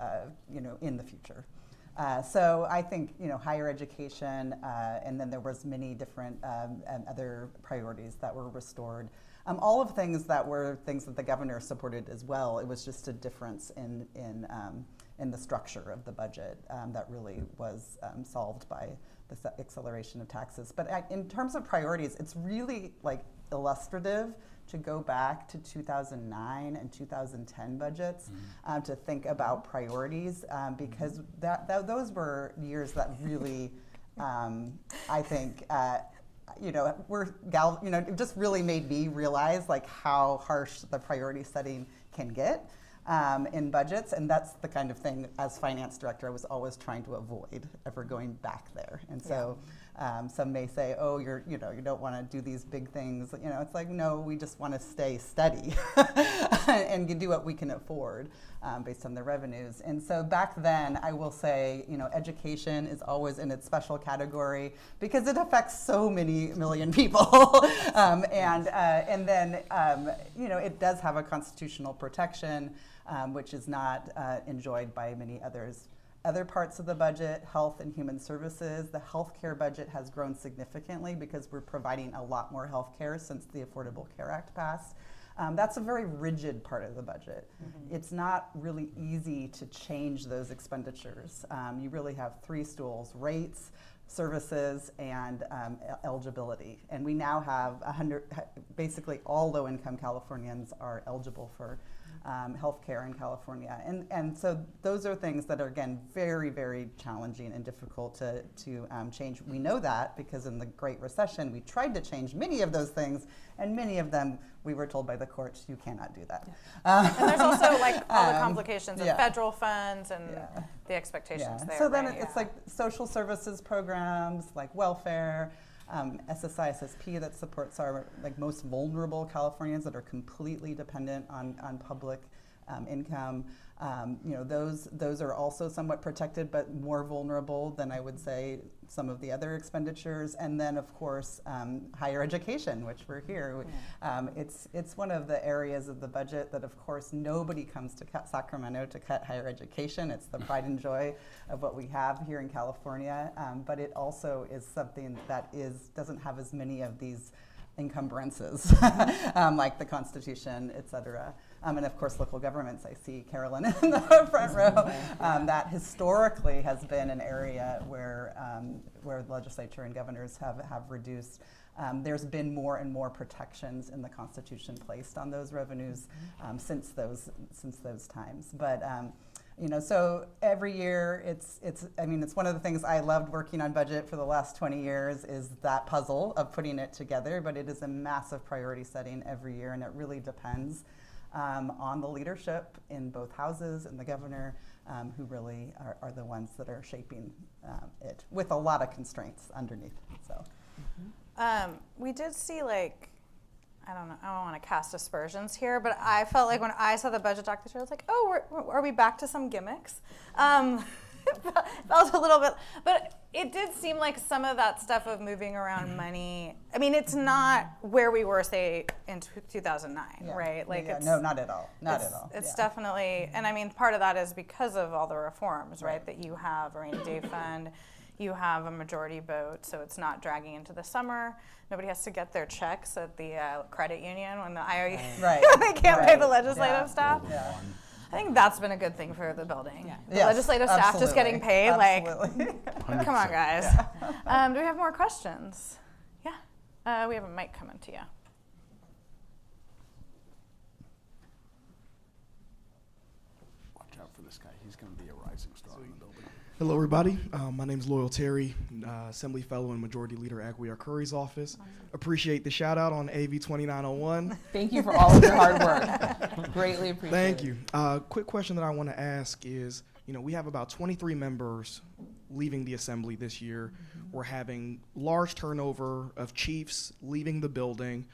in the future. So I think, higher education, and then there was many different other priorities that were restored. All of things that were things that the governor supported as well. It was just a difference in the structure of the budget that really was solved by the acceleration of taxes. But in terms of priorities, it's really illustrative to go back to 2009 and 2010 budgets to think about priorities because those were years that really, I think, it just really made me realize how harsh the priority setting can get in budgets, and that's the kind of thing as finance director I was always trying to avoid ever going back there. And so Some may say, oh, you don't want to do these big things. It's like, no, we just want to stay steady and do what we can afford based on the revenues. And so back then, I will say, education is always in its special category because it affects so many million people. And then, it does have a constitutional protection, which is not enjoyed by many others. Other parts of the budget, health and human services, the healthcare budget has grown significantly because we're providing a lot more healthcare since the Affordable Care Act passed. That's a very rigid part of the budget. Mm-hmm. It's not really easy to change those expenditures. You really have three stools: rates, services, and eligibility. And we now have basically all low-income Californians are eligible for healthcare in California. And so those are things that are, again, very, very challenging and difficult to change. We know that because in the Great Recession, we tried to change many of those things, and many of them, we were told by the courts, you cannot do that. Yeah. And there's also like all the complications of federal funds and the expectations there. So then it's like social services programs, like welfare, SSI, SSP that supports our most vulnerable Californians that are completely dependent on public income. Those are also somewhat protected, but more vulnerable than I would say some of the other expenditures. And then, of course, higher education, which we're here. It's one of the areas of the budget that, of course, nobody comes to Sacramento to cut higher education. It's the pride and joy of what we have here in California. But it also is something that doesn't have as many of these encumbrances like the Constitution, et cetera. And of course, local governments. I see Carolyn in the front row. That historically has been an area where the legislature and governors have reduced. There's been more and more protections in the Constitution placed on those revenues since those times. But so every year, it's one of the things I loved working on budget for the last 20 years is that puzzle of putting it together, but it is a massive priority setting every year, and it really depends on the leadership in both houses and the governor, who really are the ones that are shaping it with a lot of constraints underneath. So, we did see I don't know, I don't want to cast aspersions here, but I felt like when I saw the budget doc this year, I was like, oh, are we back to some gimmicks? Felt a little bit, but it did seem like some of that stuff of moving around money, it's not where we were, say, in 2009, right? No, not at all. Not at all. It's definitely, and part of that is because of all the reforms, right? That you have a rainy day fund, you have a majority vote, so it's not dragging into the summer. Nobody has to get their checks at the credit union when the IOU they can't pay the legislative staff. Yeah. I think that's been a good thing for the building. Yeah. The legislative staff just getting paid. Come on, guys. Do we have more questions? Yeah. We have a mic coming to you. Watch out for this guy. He's going to be a rising star in the building. Hello, everybody. My name is Loyal Terry, Assembly Fellow and Majority Leader at Aguiar Curry's office. Appreciate the shout out on AV 2901. Thank you for all of your hard work. Greatly appreciate it. Thank you. Quick question that I want to ask is, we have about 23 members leaving the Assembly this year. We're having large turnover of chiefs leaving the building,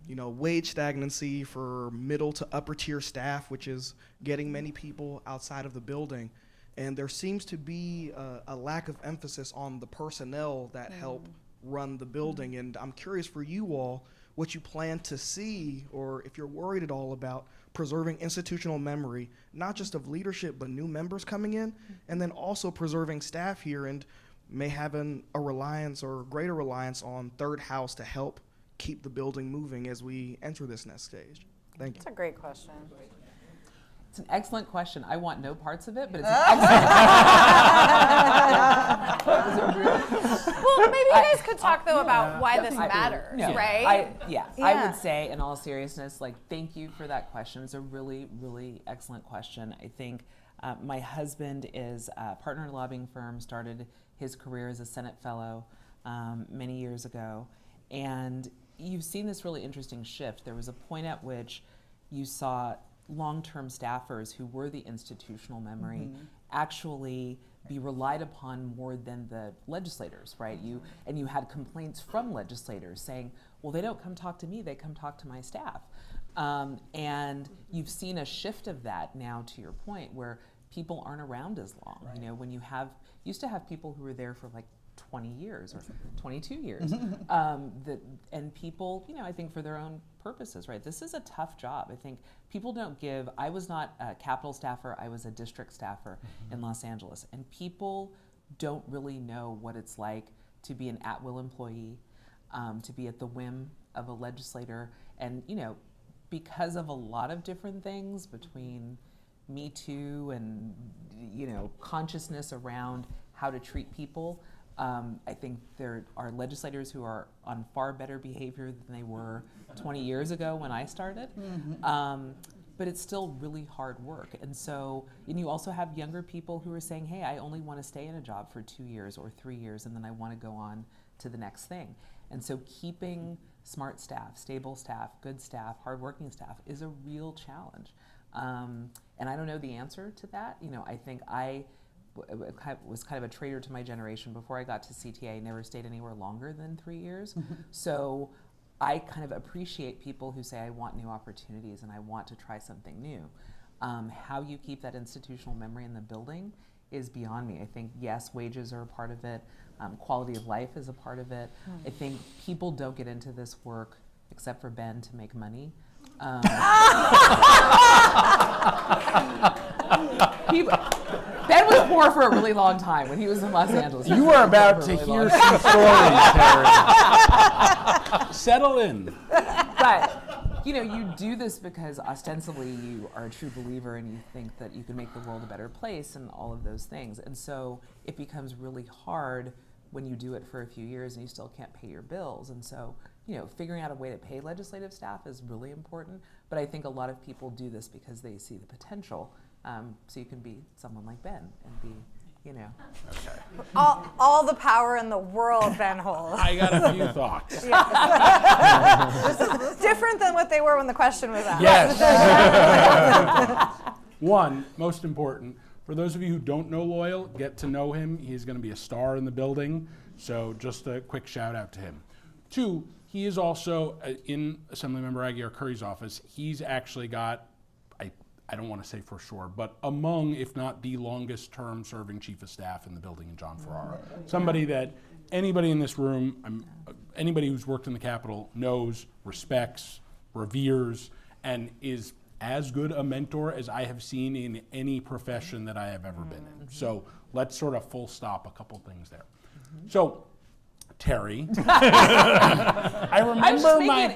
wage stagnancy for middle to upper tier staff, which is getting many people outside of the building. And there seems to be a lack of emphasis on the personnel that help run the building. And I'm curious for you all what you plan to see, or if you're worried at all about preserving institutional memory, not just of leadership, but new members coming in, and then also preserving staff here and may have a reliance or greater reliance on Third House to help keep the building moving as we enter this next stage. Thank you. That's a great question. It's an excellent question. I want no parts of it, but it's an excellent Well, maybe you guys could talk, though, about why this matters, right? I would say, in all seriousness, thank you for that question. It's a really, really excellent question. I think my husband is a partner in a lobbying firm, started his career as a Senate fellow many years ago. And you've seen this really interesting shift. There was a point at which you saw long-term staffers who were the institutional memory actually be relied upon more than the legislators, right? You had complaints from legislators saying, well, they don't come talk to me, they come talk to my staff. And you've seen a shift of that now, to your point, where people aren't around as long. Right. You know, when you used to have people who were there for like 20 years or 22 years, and people, you know, I think for their own purposes, right? This is a tough job. I think people don't give. I was not a Capitol staffer. I was a district staffer in Los Angeles, and people don't really know what it's like to be an at-will employee, to be at the whim of a legislator, and you know, because of a lot of different things between Me Too and, you know, consciousness around how to treat people. I think there are legislators who are on far better behavior than they were 20 years ago when I started. But it's still really hard work. And so, and you also have younger people who are saying, hey, I only want to stay in a job for 2 years or 3 years, and then I want to go on to the next thing. And so keeping smart staff, stable staff, good staff, hardworking staff is a real challenge. And I don't know the answer to that. You know, I think I was kind of a traitor to my generation. Before I got to CTA, I never stayed anywhere longer than 3 years. So I kind of appreciate people who say, I want new opportunities and I want to try something new. How you keep that institutional memory in the building is beyond me. I think, yes, wages are a part of it. Quality of life is a part of it. I think people don't get into this work, except for Ben, to make money. Ben was poor for a really long time when he was in Los Angeles. You are about to hear some stories, Terry. Settle in. But, you know, you do this because ostensibly you are a true believer and you think that you can make the world a better place and all of those things. And so it becomes really hard when you do it for a few years and you still can't pay your bills. And so, you know, figuring out a way to pay legislative staff is really important. But I think a lot of people do this because they see the potential. So you can be someone like Ben and be, you know. Okay. All the power in the world Ben holds. I got a few thoughts. This is different than what they were when the question was asked. Yes. One, most important, for those of you who don't know Loyal, get to know him. He's going to be a star in the building. So just a quick shout out to him. Two, he is also in Assemblymember Aguiar Curry's office. He's actually got, I don't want to say for sure, but among, if not the longest term serving chief of staff in the building in John Ferrara. Somebody that anybody in this room, anybody who's worked in the Capitol knows, respects, reveres, and is as good a mentor as I have seen in any profession that I have ever been in. So let's sort of full stop a couple things there. So, Terry, I remember my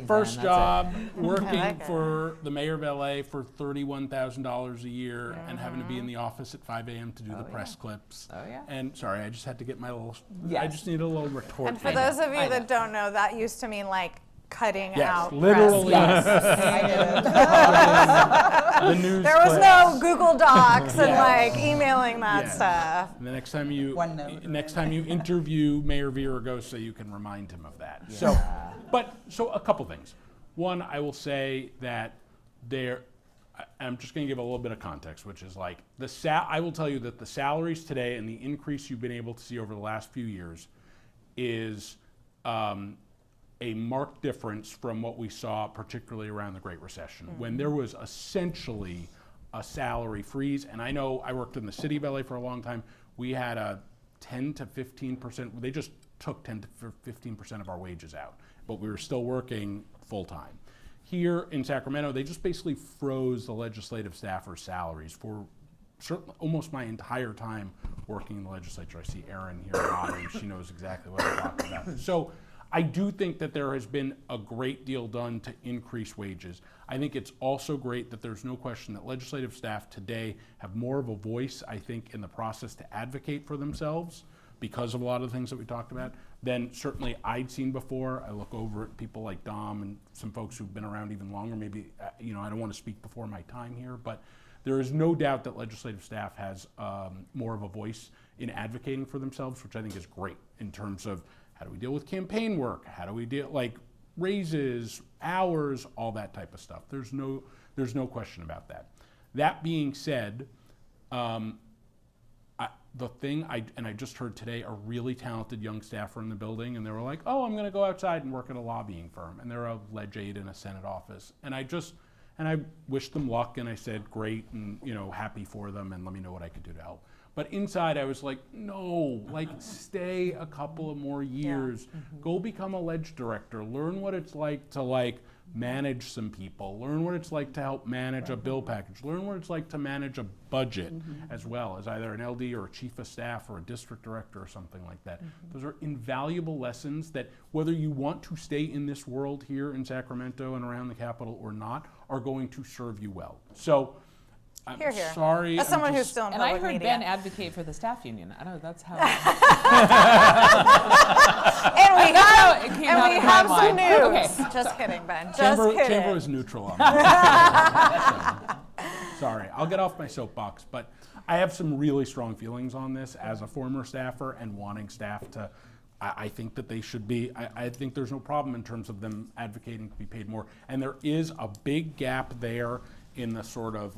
first job working for the mayor of LA for $31,000 a year and having to be in the office at 5 a.m. to do the press clips. Oh, yeah. And sorry, I just had to get my little, Yes. I just need a little retort. And for those of you that don't know, that used to mean like cutting out literally. press. The news There was clips. no Google Docs and like emailing that stuff. And the next time you OneNote. interview Mayor Villaraigosa, you can remind him of that. So a couple things. One, I will say that I'm just going to give a little bit of context, which is like I will tell you that the salaries today and the increase you've been able to see over the last few years is a marked difference from what we saw, particularly around the Great Recession, when there was essentially a salary freeze. And I know I worked in the city of LA for a long time. We had a 10 to 15%, they just took 10 to 15% of our wages out, but we were still working full time. Here in Sacramento, they just basically froze the legislative staffers' salaries for almost my entire time working in the legislature. I see Erin here in the audience. She knows exactly what I'm talking about. So I do think that there has been a great deal done to increase wages. I think it's also great that there's no question that legislative staff today have more of a voice, I think, in the process to advocate for themselves because of a lot of the things that we talked about than certainly I'd seen before. I look over at people like Dom and some folks who've been around even longer. Maybe, I don't want to speak before my time here, but there is no doubt that legislative staff has more of a voice in advocating for themselves, which I think is great in terms of how do we deal with campaign work? How do we deal, like raises, hours, all that type of stuff. There's no the thing, I just heard today a really talented young staffer in the building, and they were like, oh, I'm going to go outside and work at a lobbying firm. And they're a ledge aide in a Senate office. And I wished them luck, and I said, great, and happy for them, and let me know what I could do to help. But inside I was like, no, like stay a couple of more years. Go become a ledge director. Learn what it's like to manage some people. Learn what it's like to help manage a bill package. Learn what it's like to manage a budget as well as either an LD or a chief of staff or a district director or something like that. Those are invaluable lessons that whether you want to stay in this world here in Sacramento and around the Capitol or not are going to serve you well. So I'm Hear, hear. sorry. As someone who's still in And I public heard media. Ben advocate for the staff union. I know that's how. And we out in have my some mind. news. Okay. Just kidding, Ben. Just Chamber kidding. was neutral on that. So, sorry, I'll get off my soapbox, but I have some really strong feelings on this as a former staffer and wanting staff to. I think that they should be. I think there's no problem in terms of them advocating to be paid more, and there is a big gap there in the sort of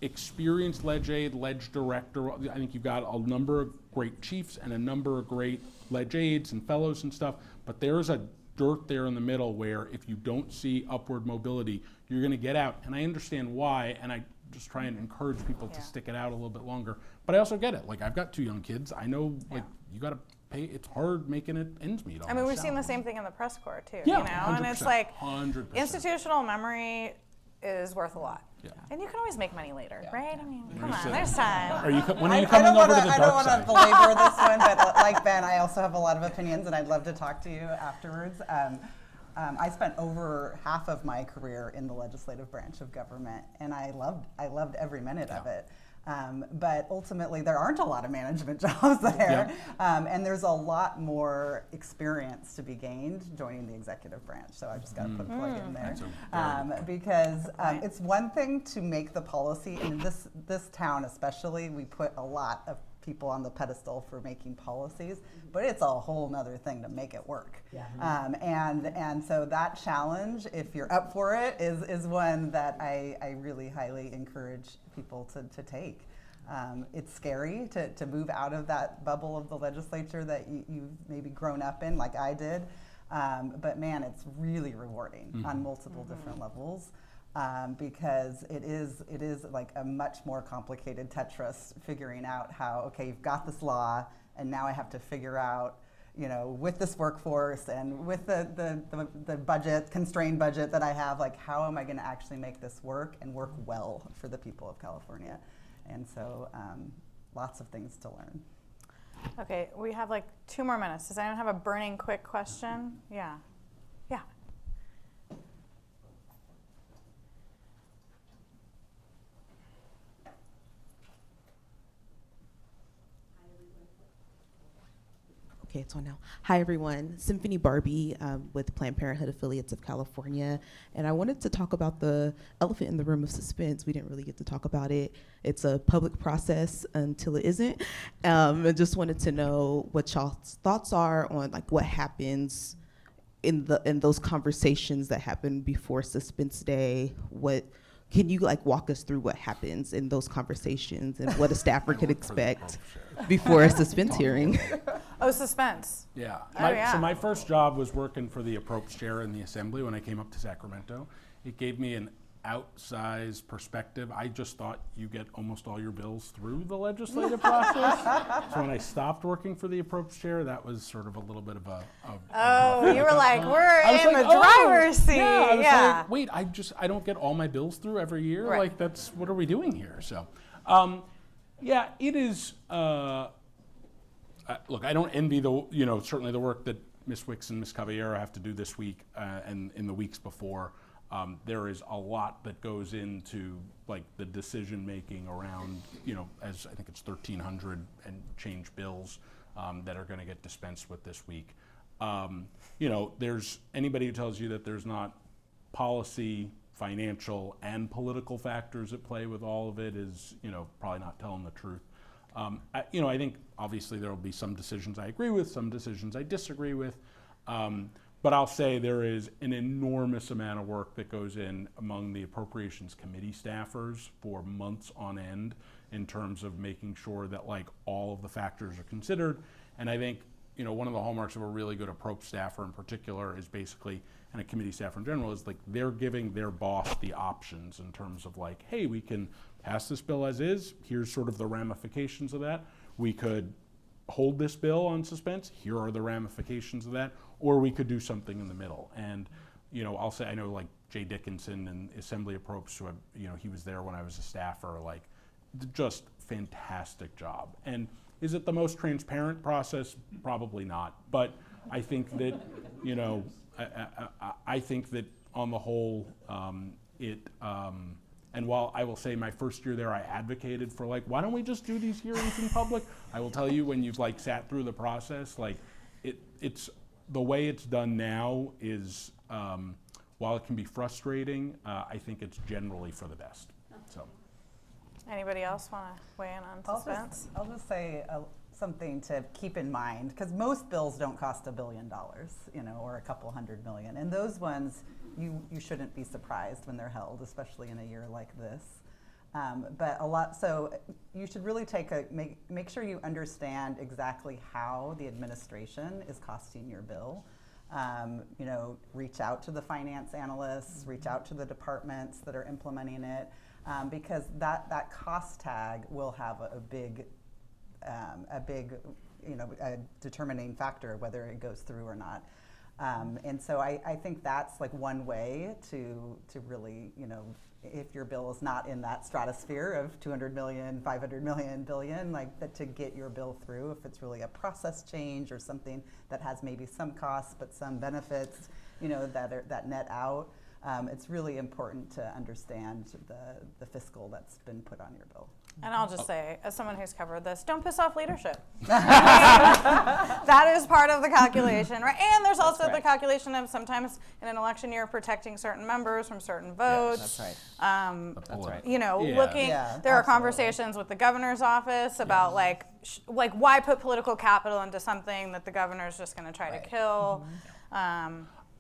experienced ledge aide, ledge director. I think you've got a number of great chiefs and a number of great ledge aides and fellows and stuff, but there's a dirt there in the middle where if you don't see upward mobility, you're going to get out. And I understand why, and I just try and encourage people to stick it out a little bit longer. But I also get it. I've got 2 young kids. I know, you got to pay. It's hard making it ends meet. I mean, we've seen the same thing in the press corps too. Yeah, and it's 100%. institutional memory is worth a lot. Yeah. And you can always make money later, right? I mean, come on, there's time. When are you coming over to the I dark don't want to side? belabor this one, but like Ben, I also have a lot of opinions, and I'd love to talk to you afterwards. I spent over half of my career in the legislative branch of government, and I loved every minute of it. But ultimately, there aren't a lot of management jobs there, and there's a lot more experience to be gained joining the executive branch. So I just got to put a plug in there, because it's one thing to make the policy. In this town, especially, we put a lot of people on the pedestal for making policies, but it's a whole nother thing to make it work. And so that challenge, if you're up for it, is one that I really highly encourage people to take. It's scary to move out of that bubble of the legislature that you've maybe grown up in, like I did, but man, it's really rewarding on multiple different levels. Because it is like a much more complicated Tetris, figuring out how, okay, you've got this law, and now I have to figure out, with this workforce and with the budget, constrained budget that I have, how am I going to actually make this work and work well for the people of California? And so lots of things to learn. Okay, we have 2 more minutes. Does anyone have a burning quick question? Yeah. Okay, it's on now. Hi, everyone. Symphony Barbie with Planned Parenthood Affiliates of California. And I wanted to talk about the elephant in the room of suspense. We didn't really get to talk about it. It's a public process until it isn't. I just wanted to know what y'all's thoughts are on what happens in those conversations that happen before suspense day. Can you walk us through what happens in those conversations and what a staffer could expect before a suspense hearing? Oh, suspense. Yeah. Yeah. So my first job was working for the approach chair in the assembly when I came up to Sacramento. It gave me an outsized perspective. I just thought you get almost all your bills through the legislative process. So when I stopped working for the approach chair, that was sort of a little bit of a you were like, we're in the driver's seat. Yeah, I was like, wait, I don't get all my bills through every year. Right. What are we doing here? So, yeah, it is. Look, I don't envy certainly the work that Ms. Wicks and Ms. Caballero have to do this week and in the weeks before. There is a lot that goes into the decision making around, as I think it's 1,300 and change bills that are going to get dispensed with this week. There's anybody who tells you that there's not policy, financial, and political factors at play with all of it is, probably not telling the truth. I think obviously there will be some decisions I agree with, some decisions I disagree with. But I'll say there is an enormous amount of work that goes in among the Appropriations Committee staffers for months on end in terms of making sure that like all of the factors are considered. And I think, you know, one of the hallmarks of a really good approach staffer in particular is basically, and a committee staffer in general, is like they're giving their boss the options in terms of like, hey, we can pass this bill as is, here's sort of the ramifications of that. We could hold this bill on suspense, here are the ramifications of that, or we could do something in the middle. And, you know, I'll say, I know like Jay Dickinson and Assembly Approach, who you know, he was there when I was a staffer, like just fantastic job. And is it the most transparent process? Probably not. But I think that, you know, I think that on the whole, and while I will say my first year there, I advocated for like, why don't we just do these hearings in public? I will tell you, when you've like sat through the process, like it's the way it's done now is, while it can be frustrating, I think it's generally for the best. So. Anybody else want to weigh in on suspense? I'll just say something to keep in mind, because most bills don't cost $1 billion, you know, or a couple $100 million. And those ones, you shouldn't be surprised when they're held, especially in a year like this. But so you should really make sure you understand exactly how the administration is costing your bill. You know, reach out to the finance analysts, reach out to the departments that are implementing it. Because that cost tag will have a big, you know, a determining factor whether it goes through or not. And so I think that's like one way to really, you know, if your bill is not in that stratosphere of 200 million, 500 million, billion, like that, to get your bill through. If it's really a process change or something that has maybe some costs but some benefits, you know, that net out. It's really important to understand the fiscal that's been put on your bill. And I'll just say, as someone who's covered this, don't piss off leadership. That is part of the calculation, right? And there's also the calculation of sometimes in an election year protecting certain members from certain votes. That's right. That's right. You know, there are conversations with the governor's office about like why put political capital into something that the governor's just going to try to kill.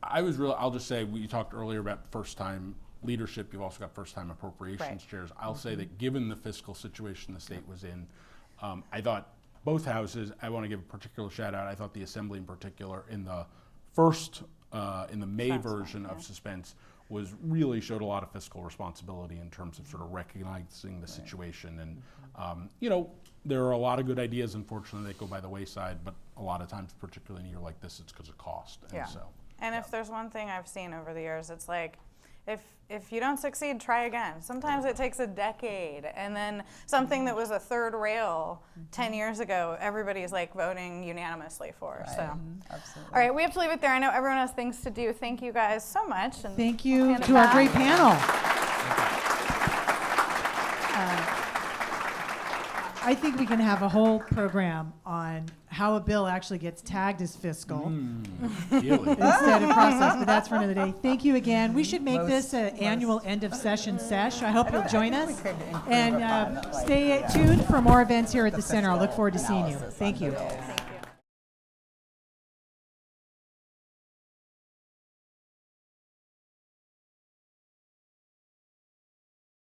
I'll just say, we talked earlier about first-time leadership. You've also got first-time appropriations chairs. I'll say that given the fiscal situation the state was in, I thought both houses, I want to give a particular shout out. I thought the Assembly in particular in the first, in the May version of suspense, really showed a lot of fiscal responsibility in terms of sort of recognizing the situation. And, you know, there are a lot of good ideas, unfortunately, that go by the wayside, but a lot of times, particularly in a year like this, it's because of cost. And so. And if there's one thing I've seen over the years, it's like, if you don't succeed, try again. Sometimes it takes a decade, and then something that was a third rail 10 years ago, everybody's like voting unanimously for. Right. So, Absolutely. all right, we have to leave it there. I know everyone has things to do. Thank you guys so much. And thank you to our great panel. I think we can have a whole program on how a bill actually gets tagged as fiscal instead of process, but that's for another day. Thank you again. We should make this an annual end of session sesh. I hope you'll join us. And stay tuned for more events here at the center. I'll look forward to seeing you. Thank you.